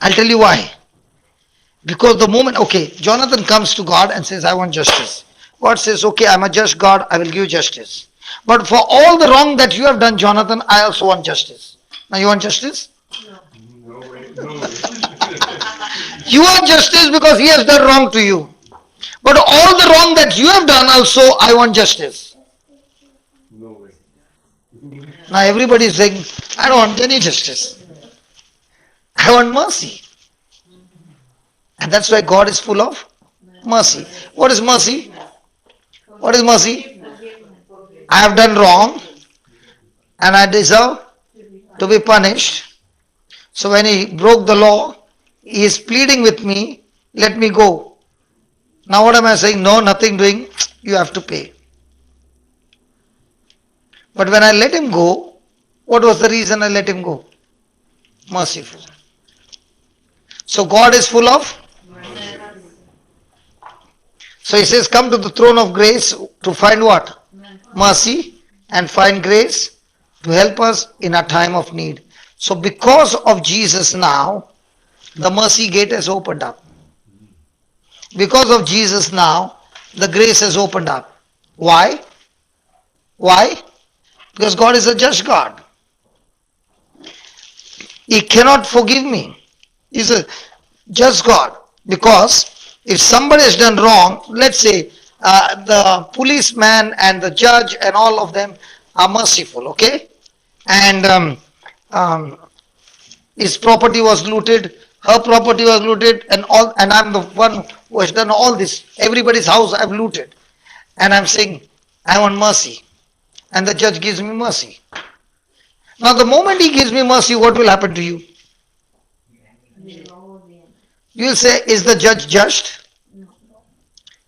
I'll tell you why. Because the moment, okay, Jonathan comes to God and says, I want justice. God says, okay, I'm a just God, I will give you justice. But for all the wrong that you have done, Jonathan, I also want justice. Now you want justice? No way, no way. You want justice because he has done wrong to you. But all the wrong that you have done also, I want justice. No way. Now everybody is saying, I don't want any justice. I want mercy. And that's why God is full of mercy. What is mercy? What is mercy? I have done wrong and I deserve to be punished. So when he broke the law, he is pleading with me, let me go. Now what am I saying? No, nothing doing, you have to pay. But when I let him go, what was the reason I let him go? Merciful. So God is full of. So he says, come to the throne of grace to find what? Mercy, and find grace to help us in our time of need. So because of Jesus now, the mercy gate has opened up. Because of Jesus now, the grace has opened up. Why? Why? Because God is a just God. He cannot forgive me. He's a just God. Because if somebody has done wrong, let's say the policeman and the judge and all of them are merciful, okay? And his property was looted, her property was looted, and I'm the one who has done all this. Everybody's house I've looted. And I'm saying, I want mercy. And the judge gives me mercy. Now the moment he gives me mercy, what will happen to you? You will say, is the judge just?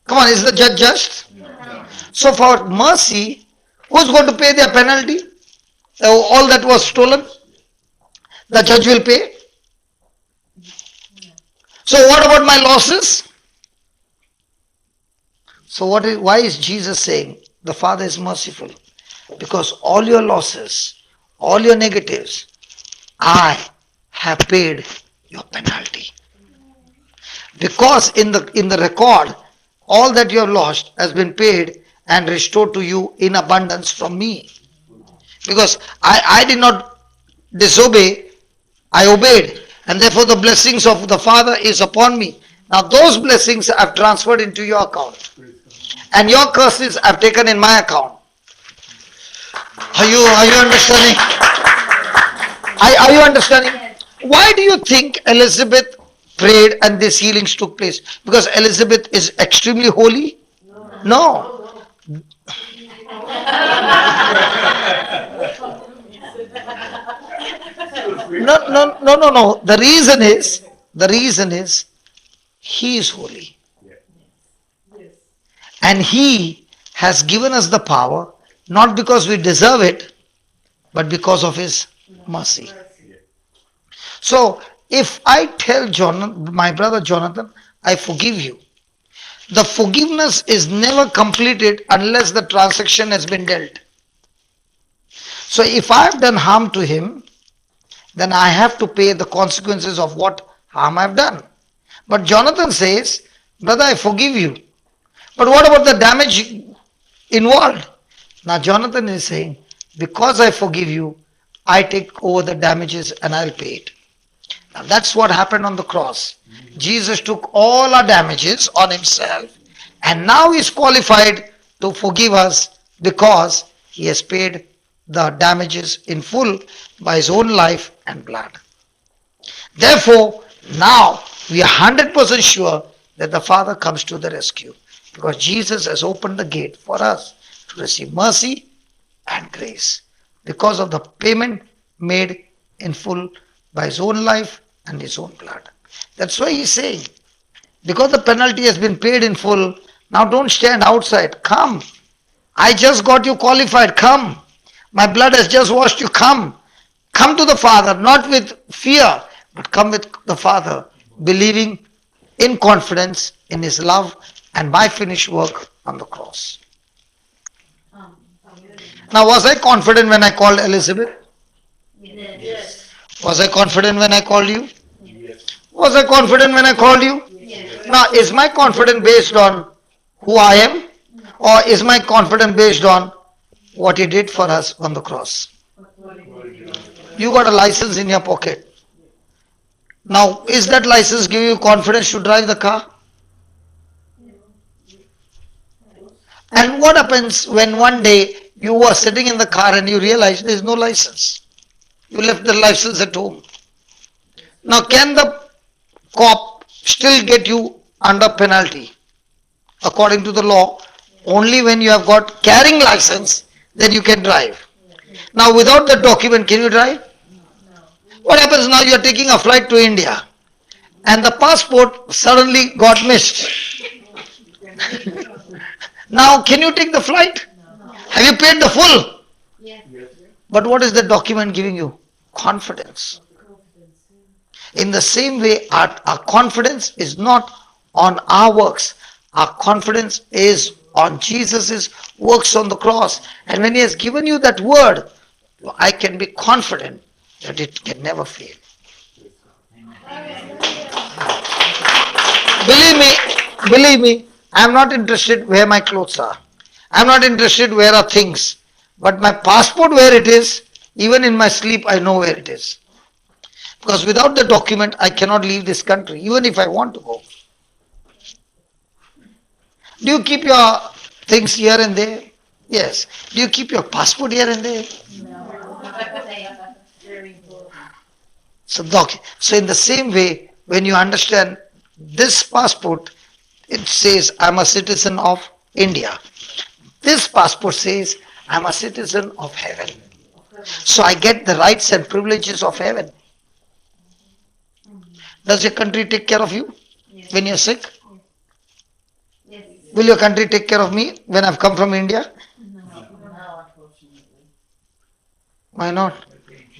Come on, is the judge just? So for mercy, who's going to pay their penalty? All that was stolen? The judge will pay. So what about my losses? So why is Jesus saying the Father is merciful? Because all your losses, all your negatives, I have paid your penalty. Because in the record, all that you have lost has been paid, and restore to you in abundance from me. Because I did not disobey, I obeyed. And therefore the blessings of the Father is upon me. Now those blessings I've transferred into your account. And your curses I've taken in my account. Are you understanding? Are you understanding? Why do you think Elizabeth prayed and these healings took place? Because Elizabeth is extremely holy? No. No. The reason is, he is holy. And he has given us the power, not because we deserve it, but because of his mercy. So, if I tell my brother Jonathan, I forgive you, the forgiveness is never completed unless the transaction has been dealt. So, if I have done harm to him, then I have to pay the consequences of what harm I have done. But Jonathan says, brother, I forgive you. But what about the damage involved? Now Jonathan is saying, because I forgive you, I take over the damages and I'll pay it. Now that's what happened on the cross. Jesus took all our damages on himself, and now he's qualified to forgive us because he has paid the damages in full by his own life and blood. Therefore, now we are 100% sure that the Father comes to the rescue, because Jesus has opened the gate for us to receive mercy and grace because of the payment made in full by his own life and his own blood. That's why he's saying, because the penalty has been paid in full, now don't stand outside. Come. I just got you qualified. Come. My blood has just washed you. Come. Come to the Father, not with fear, but come with the Father, believing in confidence in his love and my finished work on the cross. Now, was I confident when I called Elizabeth? Yes. Was I confident when I called you? Was I confident when I called you? Now, is my confidence based on who I am, or is my confidence based on what he did for us on the cross? You got a license in your pocket. Now, is that license giving you confidence to drive the car? And what happens when one day you are sitting in the car and you realize there is no license? You left the license at home. Now, can the cop still get you under penalty? According to the law, only when you have got carrying license, then you can drive. Now, without the document, can you drive? What happens now? You are taking a flight to India and the passport suddenly got missed. Now, can you take the flight? Have you paid the full? But what is the document giving you? Confidence. In the same way, our confidence is not on our works. Our confidence is on Jesus' works on the cross. And when he has given you that word, I can be confident that it can never fail. Believe me, I am not interested where my clothes are. I am not interested where are things. But my passport, where it is, even in my sleep, I know where it is. Because without the document, I cannot leave this country, even if I want to go. Do you keep your things here and there? Yes. Do you keep your passport here and there? So in the same way, when you understand this passport, it says I'm a citizen of India. This passport says I'm a citizen of heaven. So I get the rights and privileges of heaven. Does your country take care of you when you're sick? Will your country take care of me when I've come from India? Why not?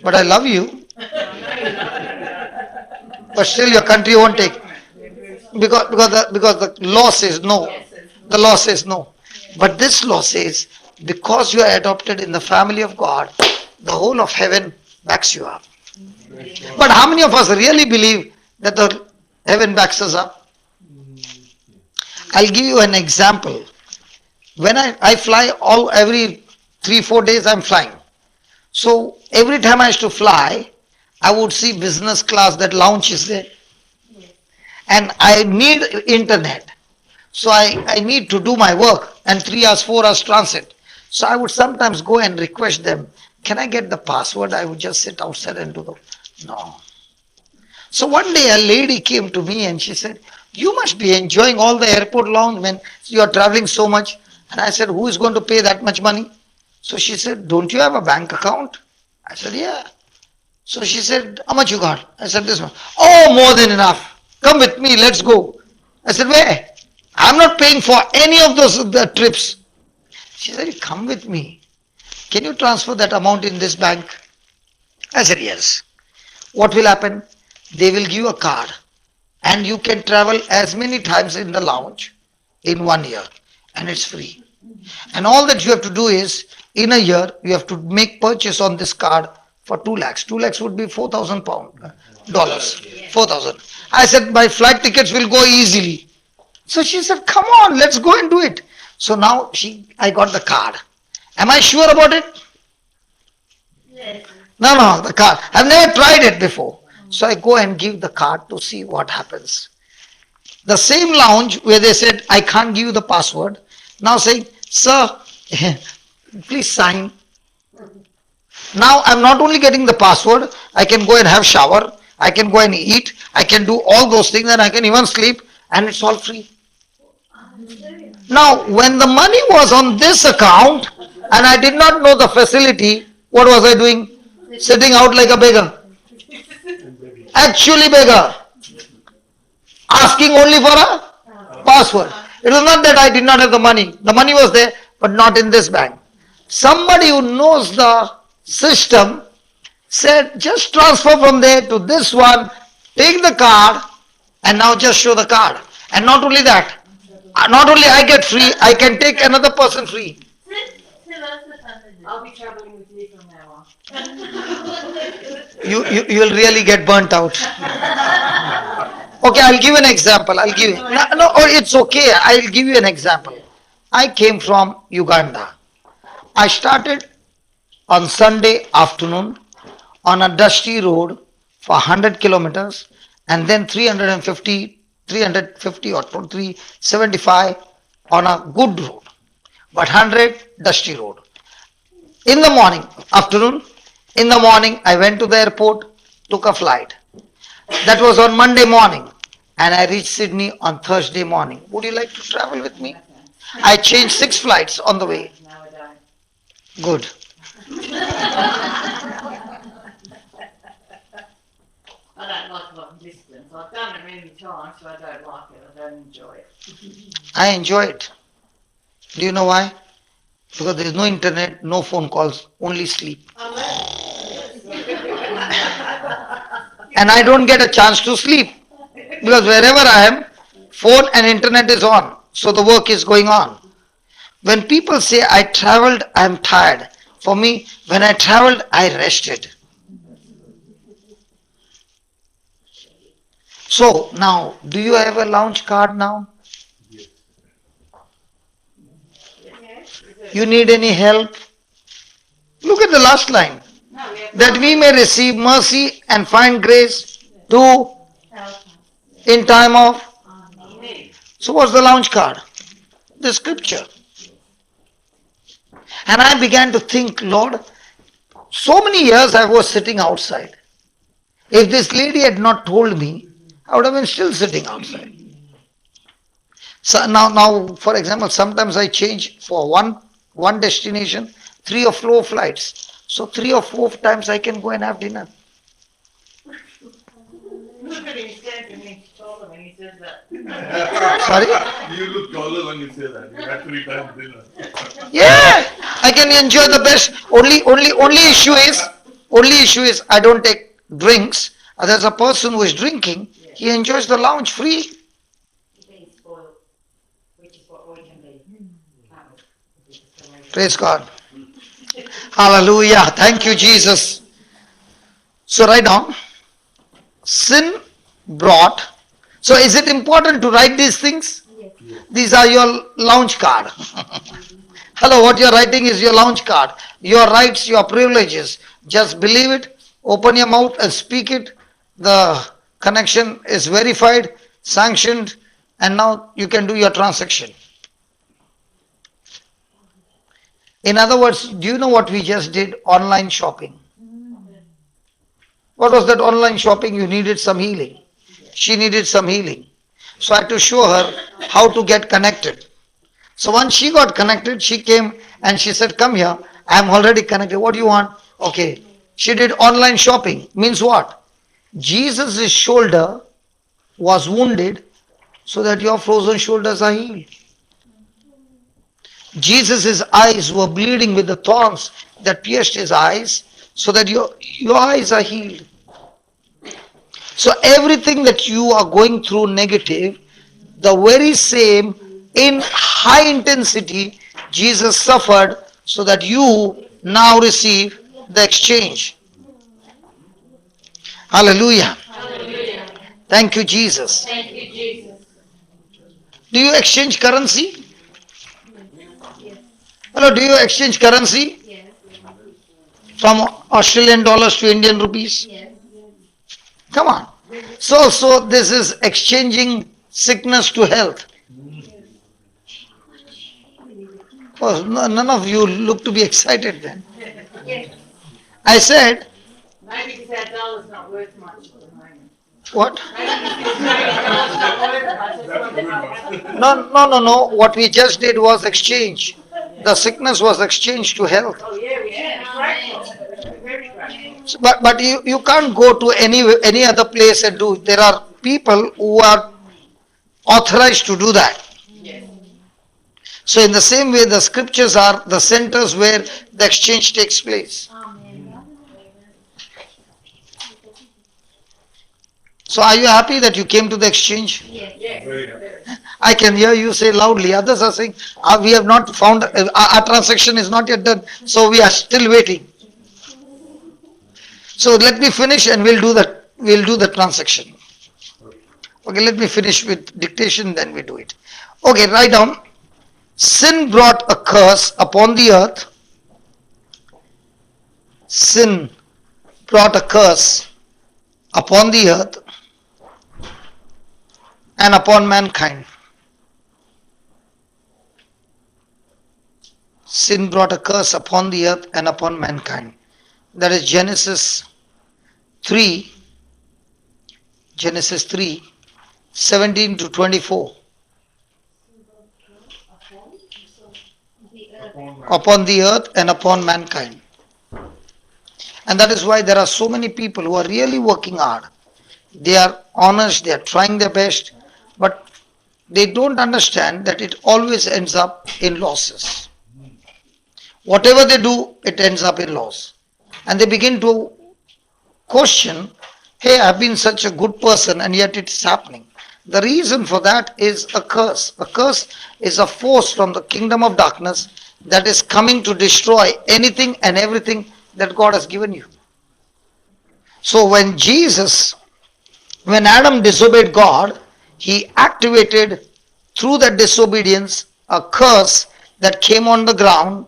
But I love you. But still your country won't take. Because the law says no. The law says no. But this law says, because you are adopted in the family of God, the whole of heaven backs you up. But how many of us really believe that the heaven backs us up? I'll give you an example. when I fly every 3-4 days I'm flying. So every time I used to fly, I would see business class, that lounge is there. And I need internet. So I need to do my work and 3 hours, 4 hours transit. So I would sometimes go and request them, can I get the password? I would just sit outside and do the, no. So one day a lady came to me and she said, you must be enjoying all the airport lounge when you are traveling so much. And I said, who is going to pay that much money? So she said, don't you have a bank account? I said, yeah. So she said, how much you got? I said, this one. Oh, more than enough. Come with me, let's go. I said, where? I'm not paying for any of the trips. She said, come with me. Can you transfer that amount in this bank? I said, yes. What will happen? They will give you a card and you can travel as many times in the lounge in 1 year and it's free. And all that you have to do is, in a year, you have to make purchase on this card for 2 lakhs. 2 lakhs would be 4,000 dollars. 4,000. I said, my flight tickets will go easily. So she said, come on, let's go and do it. So now I got the card. Am I sure about it? Yes. No, the card. I've never tried it before. So I go and give the card to see what happens. The same lounge where they said, I can't give you the password, now saying, sir, please sign. Now I'm not only getting the password, I can go and have shower, I can go and eat, I can do all those things and I can even sleep and it's all free. Now when the money was on this account and I did not know the facility, what was I doing? Sitting out like a beggar. Actually beggar. Asking only for a password. It was not that I did not have the money. The money was there, but not in this bank. Somebody who knows the system said, just transfer from there to this one, take the card, and now just show the card. And not only that, not only I get free, I can take another person free. I'll be traveling with you from now on. You will really get burnt out. Okay, I'll give an example. No, it's okay. I'll give you an example. I came from Uganda. I started on Sunday afternoon on a dusty road for 100 kilometers and then 350 or 375 on a good road, but 100 dusty road. In the morning, I went to the airport, took a flight. That was on Monday morning and I reached Sydney on Thursday morning. Would you like to travel with me? I changed 6 flights on the way. Now I don't. Good. I don't like long distance. I've done it many times, so I don't like it. I don't enjoy it. I enjoy it. Do you know why? Because there is no internet, no phone calls, only sleep. And I don't get a chance to sleep. Because wherever I am, phone and internet is on. So the work is going on. When people say I traveled, I am tired. For me, when I traveled, I rested. So now, do you have a lounge card now? You need any help? Look at the last line. That we may receive mercy and find grace to in time of. So what's the lounge card? The scripture. And I began to think, Lord, so many years I was sitting outside. If this lady had not told me, I would have been still sitting outside. So now, for example, sometimes I change for one destination, 3 or 4 flights. So 3 or 4 times I can go and have dinner. Look at him standing next to him when he says that. Sorry? You look taller when you say that. You had 3 times dinner. Yeah, I can enjoy the best. Only issue is I don't take drinks. There's a person who is drinking. He enjoys the lounge free. Being spoiled, which is what we can be. Praise God. Hallelujah. Thank you, Jesus. So write down. Sin brought. So is it important to write these things? Yes. These are your launch card. Hello, what you're writing is your launch card. Your rights, your privileges. Just believe it, open your mouth and speak it. The connection is verified, sanctioned, and now you can do your transaction. In other words, do you know what we just did? Online shopping. What was that online shopping? You needed some healing. She needed some healing. So I had to show her how to get connected. So once she got connected, she came and she said, come here, I'm already connected. What do you want? Okay. She did online shopping. Means what? Jesus' shoulder was wounded so that your frozen shoulders are healed. Jesus' eyes were bleeding with the thorns that pierced his eyes so that your eyes are healed. So everything that you are going through negative, the very same in high intensity, Jesus suffered so that you now receive the exchange. Hallelujah. Hallelujah. Thank you, Jesus. Thank you, Jesus. Do you exchange currency? Hello, do you exchange currency? Yes. From Australian dollars to Indian rupees? Yes. Come on. So this is exchanging sickness to health. Oh, none of you look to be excited then. I said, Maybe because that dollar's not worth much at the moment. what? Not No. What we just did was exchange. The sickness was exchanged to health. Oh, yeah. Grateful. Very grateful. But you can't go to any other place and do. There are people who are authorized to do that. Yes. So in the same way, the scriptures are the centers where the exchange takes place. So are you happy that you came to the exchange? Yes. Very happy. I can hear you say loudly. Others are saying, we have not found, our transaction is not yet done, so we are still waiting. So let me finish and we'll do the transaction. Okay, let me finish with dictation, then we do it. Okay, write down. Sin brought a curse upon the earth. Sin brought a curse upon the earth and upon mankind. Sin brought a curse upon the earth and upon mankind. That is Genesis 3, 17 to 24. Upon the earth and upon mankind. And that is why there are so many people who are really working hard. They are honest, they are trying their best, but they don't understand that it always ends up in losses. Whatever they do, it ends up in loss. And they begin to question, hey, I've been such a good person and yet it's happening. The reason for that is a curse. A curse is a force from the kingdom of darkness that is coming to destroy anything and everything that God has given you. So when Adam disobeyed God, he activated through that disobedience a curse that came on the ground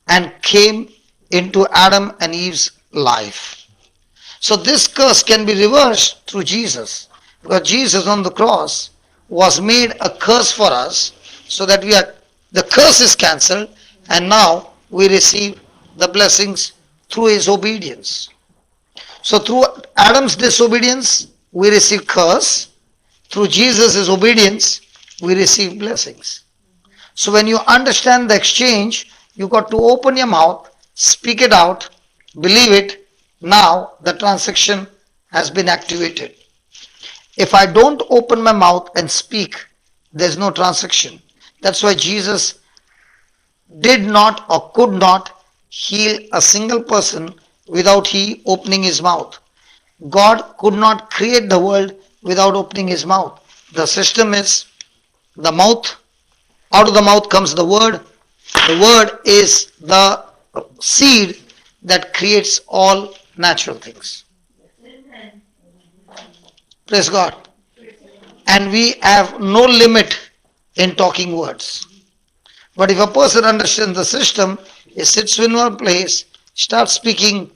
and came into Adam and Eve's life. So this curse can be reversed through Jesus, because Jesus on the cross was made a curse for us, so that the curse is cancelled and now we receive the blessings through his obedience. So through Adam's disobedience we receive curse, through Jesus' obedience we receive blessings. So when you understand the exchange, you got to open your mouth, speak it out, believe it. Now the transaction has been activated. If I don't open my mouth and speak, there's no transaction. That's why Jesus did not or could not heal a single person without he opening his mouth. God could not create the world without opening his mouth. The system is the mouth. Out of the mouth comes the word. The word is the seed that creates all natural things. Praise God. And we have no limit in talking words. But if a person understands the system, he sits in one place, starts speaking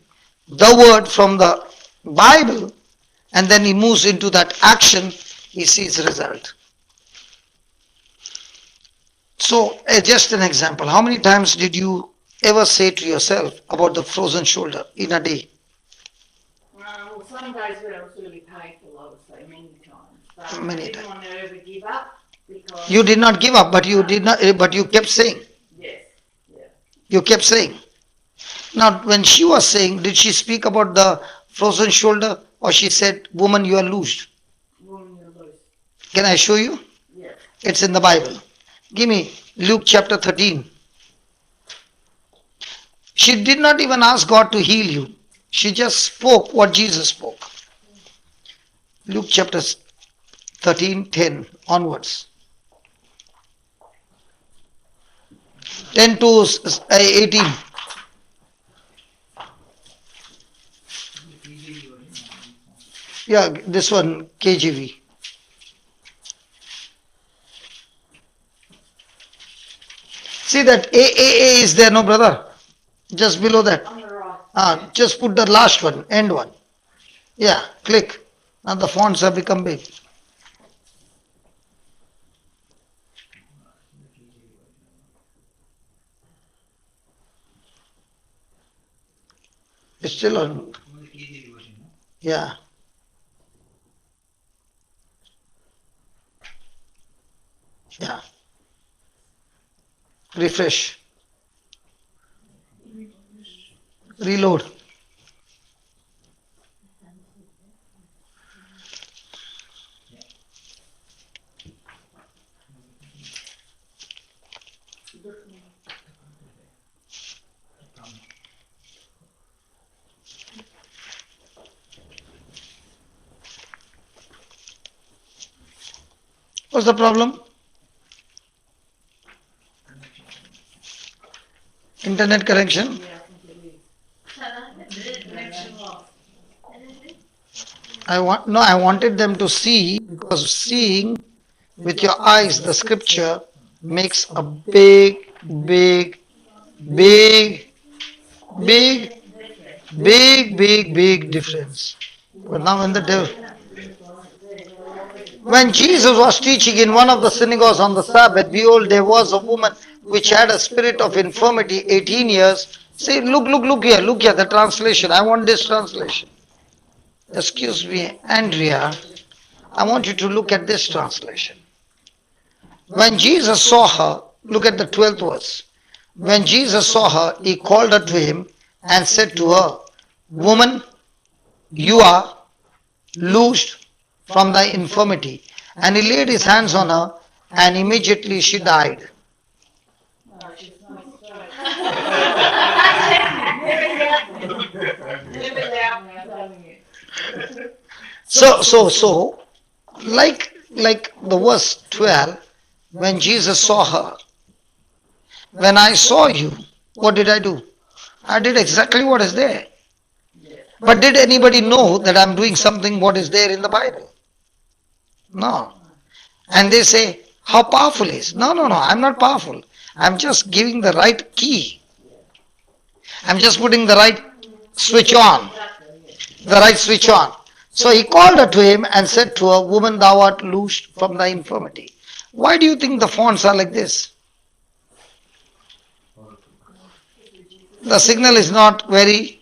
the word from the Bible, and then he moves into that action, he sees result. So, just an example. How many times did you ever say to yourself about the frozen shoulder in a day? Well, some days when it was really painful, I would say many times. But Many I didn't want to ever give up because. You did not give up, but you did not. But you kept saying. Yes. Yeah. You kept saying. Now, when she was saying, did she speak about the frozen shoulder, or she said, "Woman, you are loosed"? Woman, you're loose. Can I show you? Yes. It's in the Bible. Give me Luke chapter 13. She did not even ask God to heal you. She just spoke what Jesus spoke. Luke chapter 13, 10 onwards. 10 to 18. Yeah, this one, KJV. See that AAA is there, no brother? Just below that. On the right. Just put the last one, end one. Yeah, click. Now the fonts have become big. It's still on. Yeah. Yeah. Refresh. Reload. What's the problem? Internet connection? I wanted them to see, because seeing with your eyes the scripture makes a big, big, big, big, big, big, big difference. But now when Jesus was teaching in one of the synagogues on the Sabbath, behold, there was a woman which had a spirit of infirmity 18 years. Say, look here, the translation. I want this translation. Excuse me, Andrea, I want you to look at this translation. When Jesus saw her, look at the 12th verse. When Jesus saw her, he called her to him and said to her, Woman, you are loosed from thy infirmity. And he laid his hands on her, and immediately she died. So, like the verse 12, when Jesus saw her, when I saw you, what did I do? I did exactly what is there. But did anybody know that I'm doing something what is there in the Bible? No. And they say, how powerful is? No, I'm not powerful. I'm just giving the right key. I'm just putting the right switch on. The right switch on. So he called her to him and said to her, Woman, thou art loosed from thy infirmity. Why do you think the fonts are like this? The signal is not very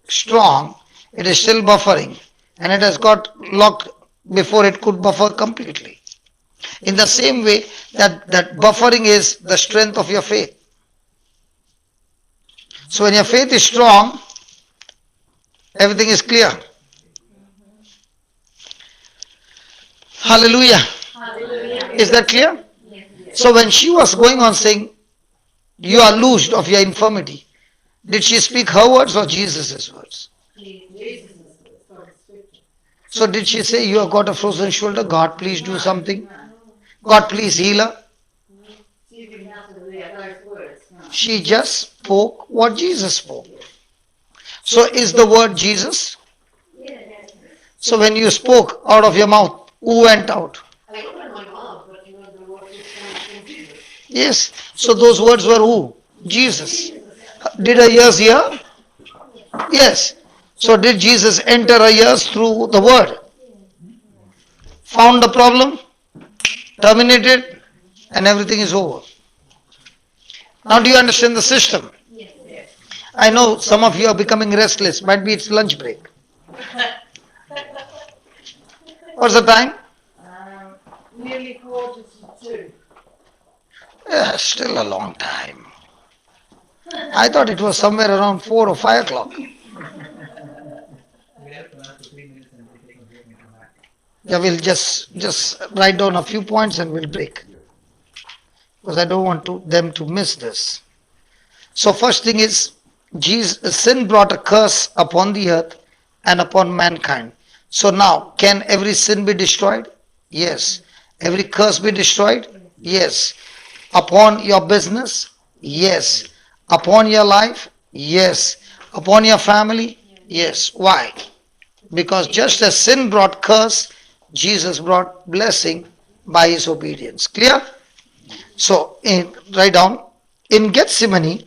strong. It is still buffering. And it has got locked before it could buffer completely. In the same way that buffering is the strength of your faith. So when your faith is strong, everything is clear. Hallelujah. Hallelujah. Is that clear? So when she was going on saying, you are loosed of your infirmity, did she speak her words or Jesus' words? So did she say, you have got a frozen shoulder, God please do something? God please heal her? She just spoke what Jesus spoke. So is the word Jesus? So when you spoke out of your mouth, who went out? I opened my mouth, but the word Yes. So those words were who? Jesus. Did her ears hear? Yes. So did Jesus enter her ears through the word? Found the problem, terminated, and everything is over. Now do you understand the system? I know some of you are becoming restless. Might be it's lunch break. What's the time? Nearly quarter to 2. Yeah, still a long time. I thought it was somewhere around 4 or 5 o'clock. Yeah, we'll just write down a few points and we'll break. Because I don't want them to miss this. So first thing is, sin brought a curse upon the earth and upon mankind. So now, can every sin be destroyed? Yes. Every curse be destroyed? Yes. Upon your business? Yes. Upon your life? Yes. Upon your family? Yes. Why? Because just as sin brought curse, Jesus brought blessing by his obedience. Clear? So, write down, in Gethsemane,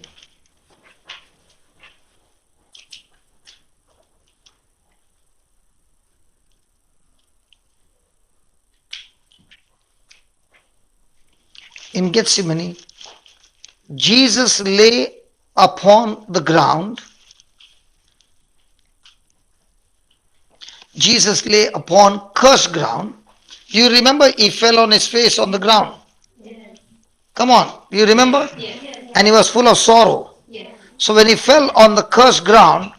Jesus lay upon the ground. Jesus lay upon cursed ground. You remember he fell on his face on the ground. Come on, you remember? And he was full of sorrow. So when he fell on the cursed ground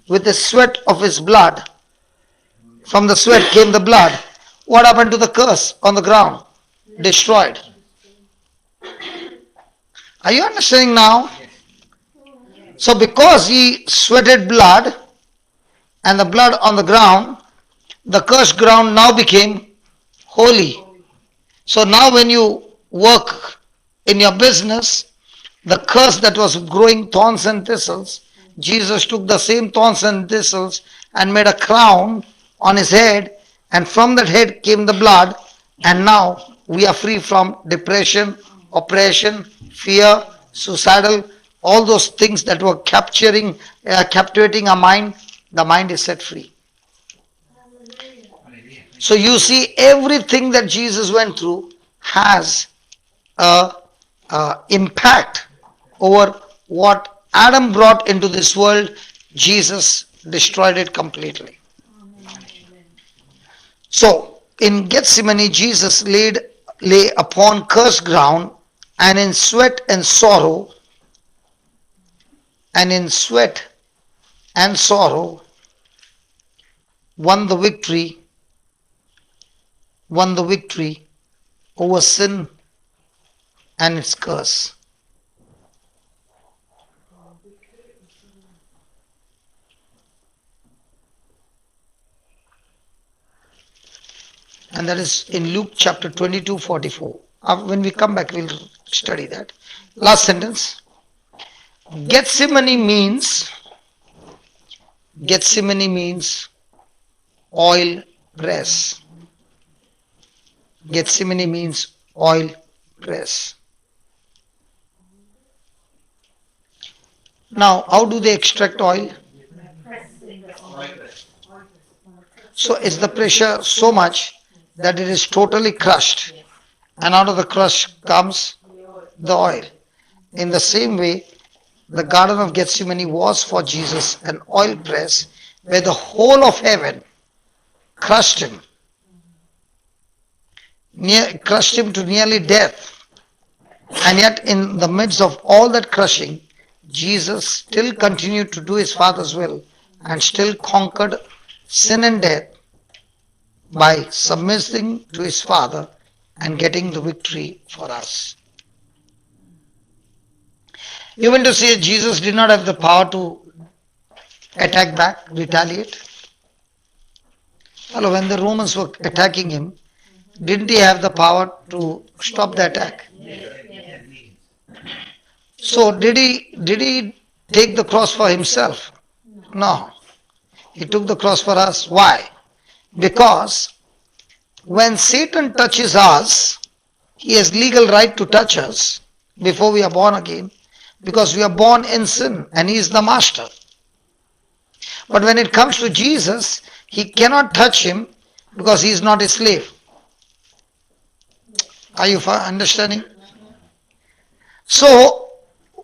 with the sweat of his blood, from the sweat came the blood. What happened to the curse on the ground? Destroyed. Are you understanding now? So because he sweated blood and the blood on the ground, the cursed ground now became holy. So now when you work in your business, the curse that was growing thorns and thistles, Jesus took the same thorns and thistles and made a crown on his head, and from that head came the blood, and now we are free from depression, oppression, fear, suicidal, all those things that were captivating our mind. The mind is set free. So you see, everything that Jesus went through has a impact over what Adam brought into this world. Jesus destroyed it completely. So in Gethsemane, Jesus lay upon cursed ground, and in sweat and sorrow, won the victory over sin and its curse. And that is in Luke chapter 22:44. When we come back, we'll study that. Last sentence. Gethsemane means oil press. Gethsemane means oil press. Now, how do they extract oil? So is the pressure so much that it is totally crushed, and out of the crush comes the oil. In the same way, the Garden of Gethsemane was for Jesus an oil press where the whole of heaven crushed him to nearly death. And yet in the midst of all that crushing, Jesus still continued to do his Father's will and still conquered sin and death by submitting to his Father and getting the victory for us. You mean to say Jesus did not have the power to attack back, retaliate? Hello, when the Romans were attacking him, didn't he have the power to stop the attack? So did he take the cross for himself? No. He took the cross for us. Why? Because when Satan touches us, he has legal right to touch us. before we are born again, because we are born in sin and He is the master. But when it comes to Jesus, he cannot touch him because he is not a slave. Are you understanding? So,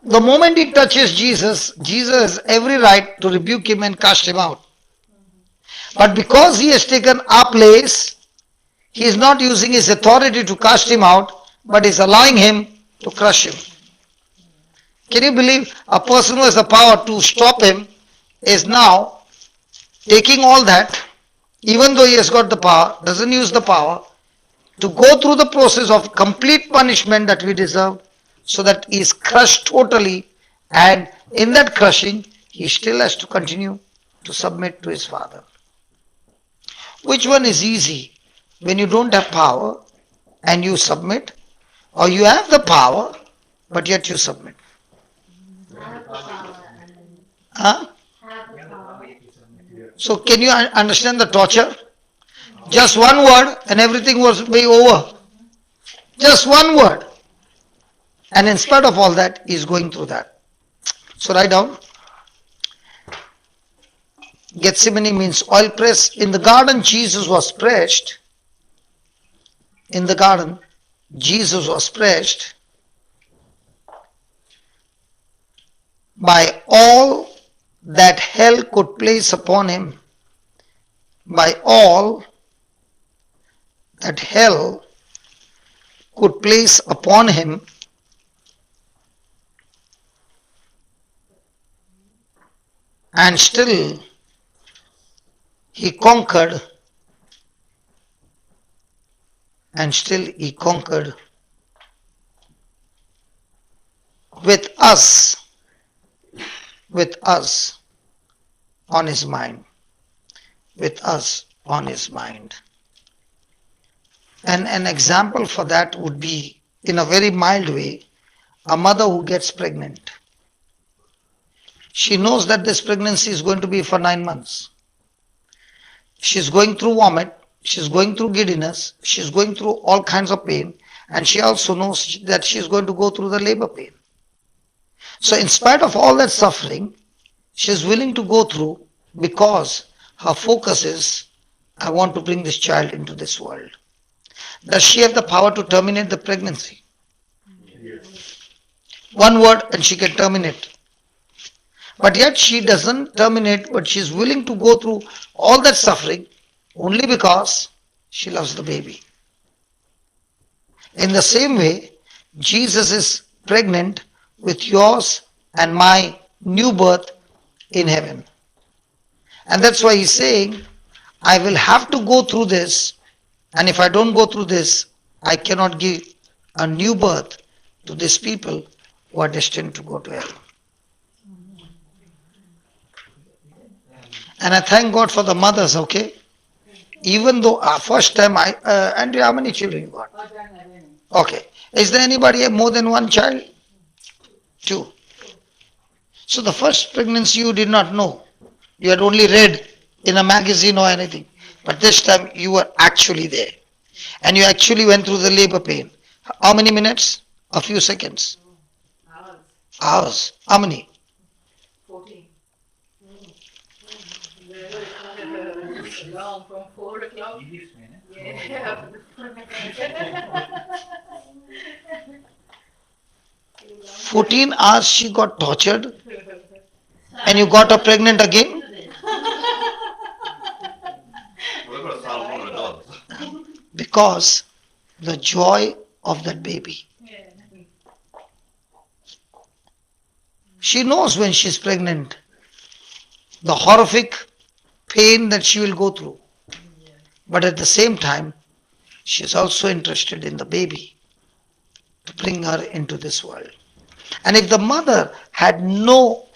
the moment he touches Jesus, Jesus has every right to rebuke him and cast him out. But because he has taken our place, he is not using his authority to cast him out, but is allowing him to crush him. Can you believe a person who has the power to stop him is now taking all that, even though he has got the power, doesn't use the power to go through the process of complete punishment that we deserve, so that he is crushed totally, and in that crushing, he still has to continue to submit to his Father. Which one is easy? When you don't have power and you submit, or you have the power but yet you submit? Have the power and Huh? have the power. So can you understand the torture? Just one word and everything was way over. Just one word. And in spite of all that, he is going through that. So write down. Gethsemane means oil press. In the garden, Jesus was pressed. In the garden, Jesus was pressed by all that hell could place upon him. By all that hell could place upon him. And still he conquered, and still he conquered with us on his mind, with us on his mind. And an example for that would be, in a very mild way, a mother who gets pregnant. She knows that this pregnancy is going to be for 9 months. She's going through vomit, she's going through giddiness, she's going through all kinds of pain, and she also knows that she's going to go through the labor pain. So in spite of all that suffering, she's willing to go through because her focus is, I want to bring this child into this world. Does she have the power to terminate the pregnancy? One word and she can terminate. But yet she doesn't terminate, but she's willing to go through all that suffering only because she loves the baby. In the same way, Jesus is pregnant with yours and my new birth in heaven. And that's why he's saying, I will have to go through this, and if I don't go through this, I cannot give a new birth to these people who are destined to go to hell. And I thank God for the mothers, okay? Even though first time Andrea, how many children you got? Okay. Is there anybody have more than one child? 2. So the first pregnancy you did not know. You had only read in a magazine or anything. But this time you were actually there. And you actually went through the labor pain. How many minutes? A few seconds. Hours. How many? 14. Long from 4 o'clock. Yeah. 14 hours she got tortured and you got her pregnant again? Because the joy of that baby. She knows when she's pregnant the horrific pain that she will go through. But at the same time, she is also interested in the baby to bring her into this world. And if the mother had no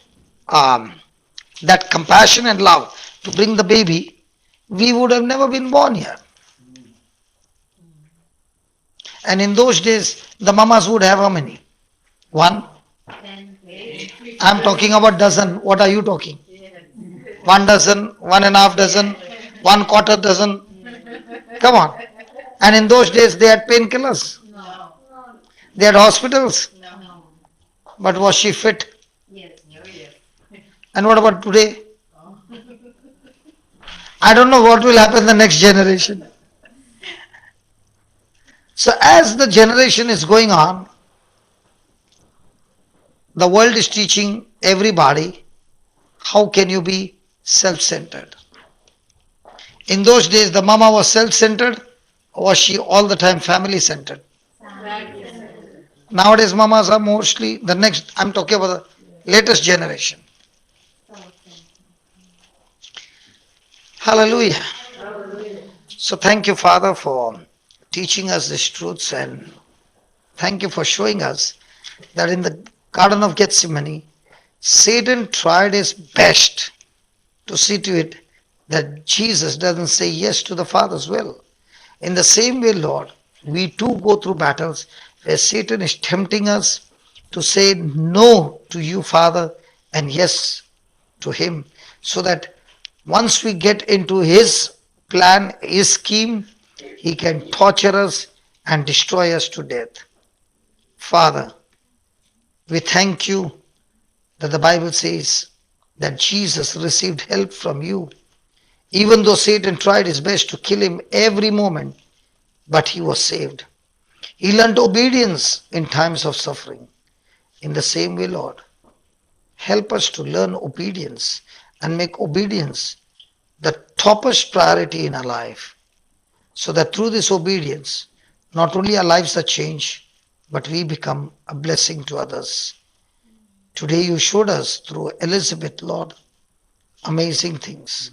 that compassion and love to bring the baby, we would have never been born here. And in those days, the mamas would have how many? 1? I'm talking about dozen. What are you talking? 1 dozen, 1.5 dozen, 1/4 dozen. Come on. And in those days, they had painkillers. They had hospitals. But was she fit? Yes. And what about today? I don't know what will happen in the next generation. So as the generation is going on, the world is teaching everybody how can you be self-centered. In those days, the mama was self-centered, or was she all the time family-centered? Nowadays, mamas are mostly the next, I'm talking about the latest generation. Hallelujah. So thank you, Father, for teaching us these truths, and thank you for showing us that in the Garden of Gethsemane, Satan tried his best to see to it that Jesus doesn't say yes to the Father's will. In the same way, Lord, we too go through battles where Satan is tempting us to say no to you, Father, and yes to him, so that once we get into his plan, his scheme, he can torture us and destroy us to death. Father, we thank you that the Bible says that Jesus received help from you, even though Satan tried his best to kill him every moment, but he was saved. He learned obedience in times of suffering. In the same way, Lord, help us to learn obedience and make obedience the topmost priority in our life, so that through this obedience, not only our lives are changed, but we become a blessing to others. Today you showed us through Elizabeth, Lord, amazing things.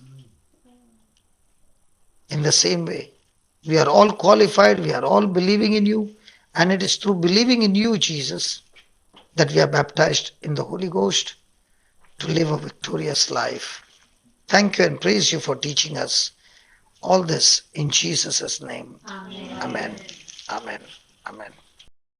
In the same way, we are all qualified, we are all believing in you, and it is through believing in you, Jesus, that we are baptized in the Holy Ghost to live a victorious life. Thank you and praise you for teaching us all this in Jesus' name. Amen. Amen. Amen.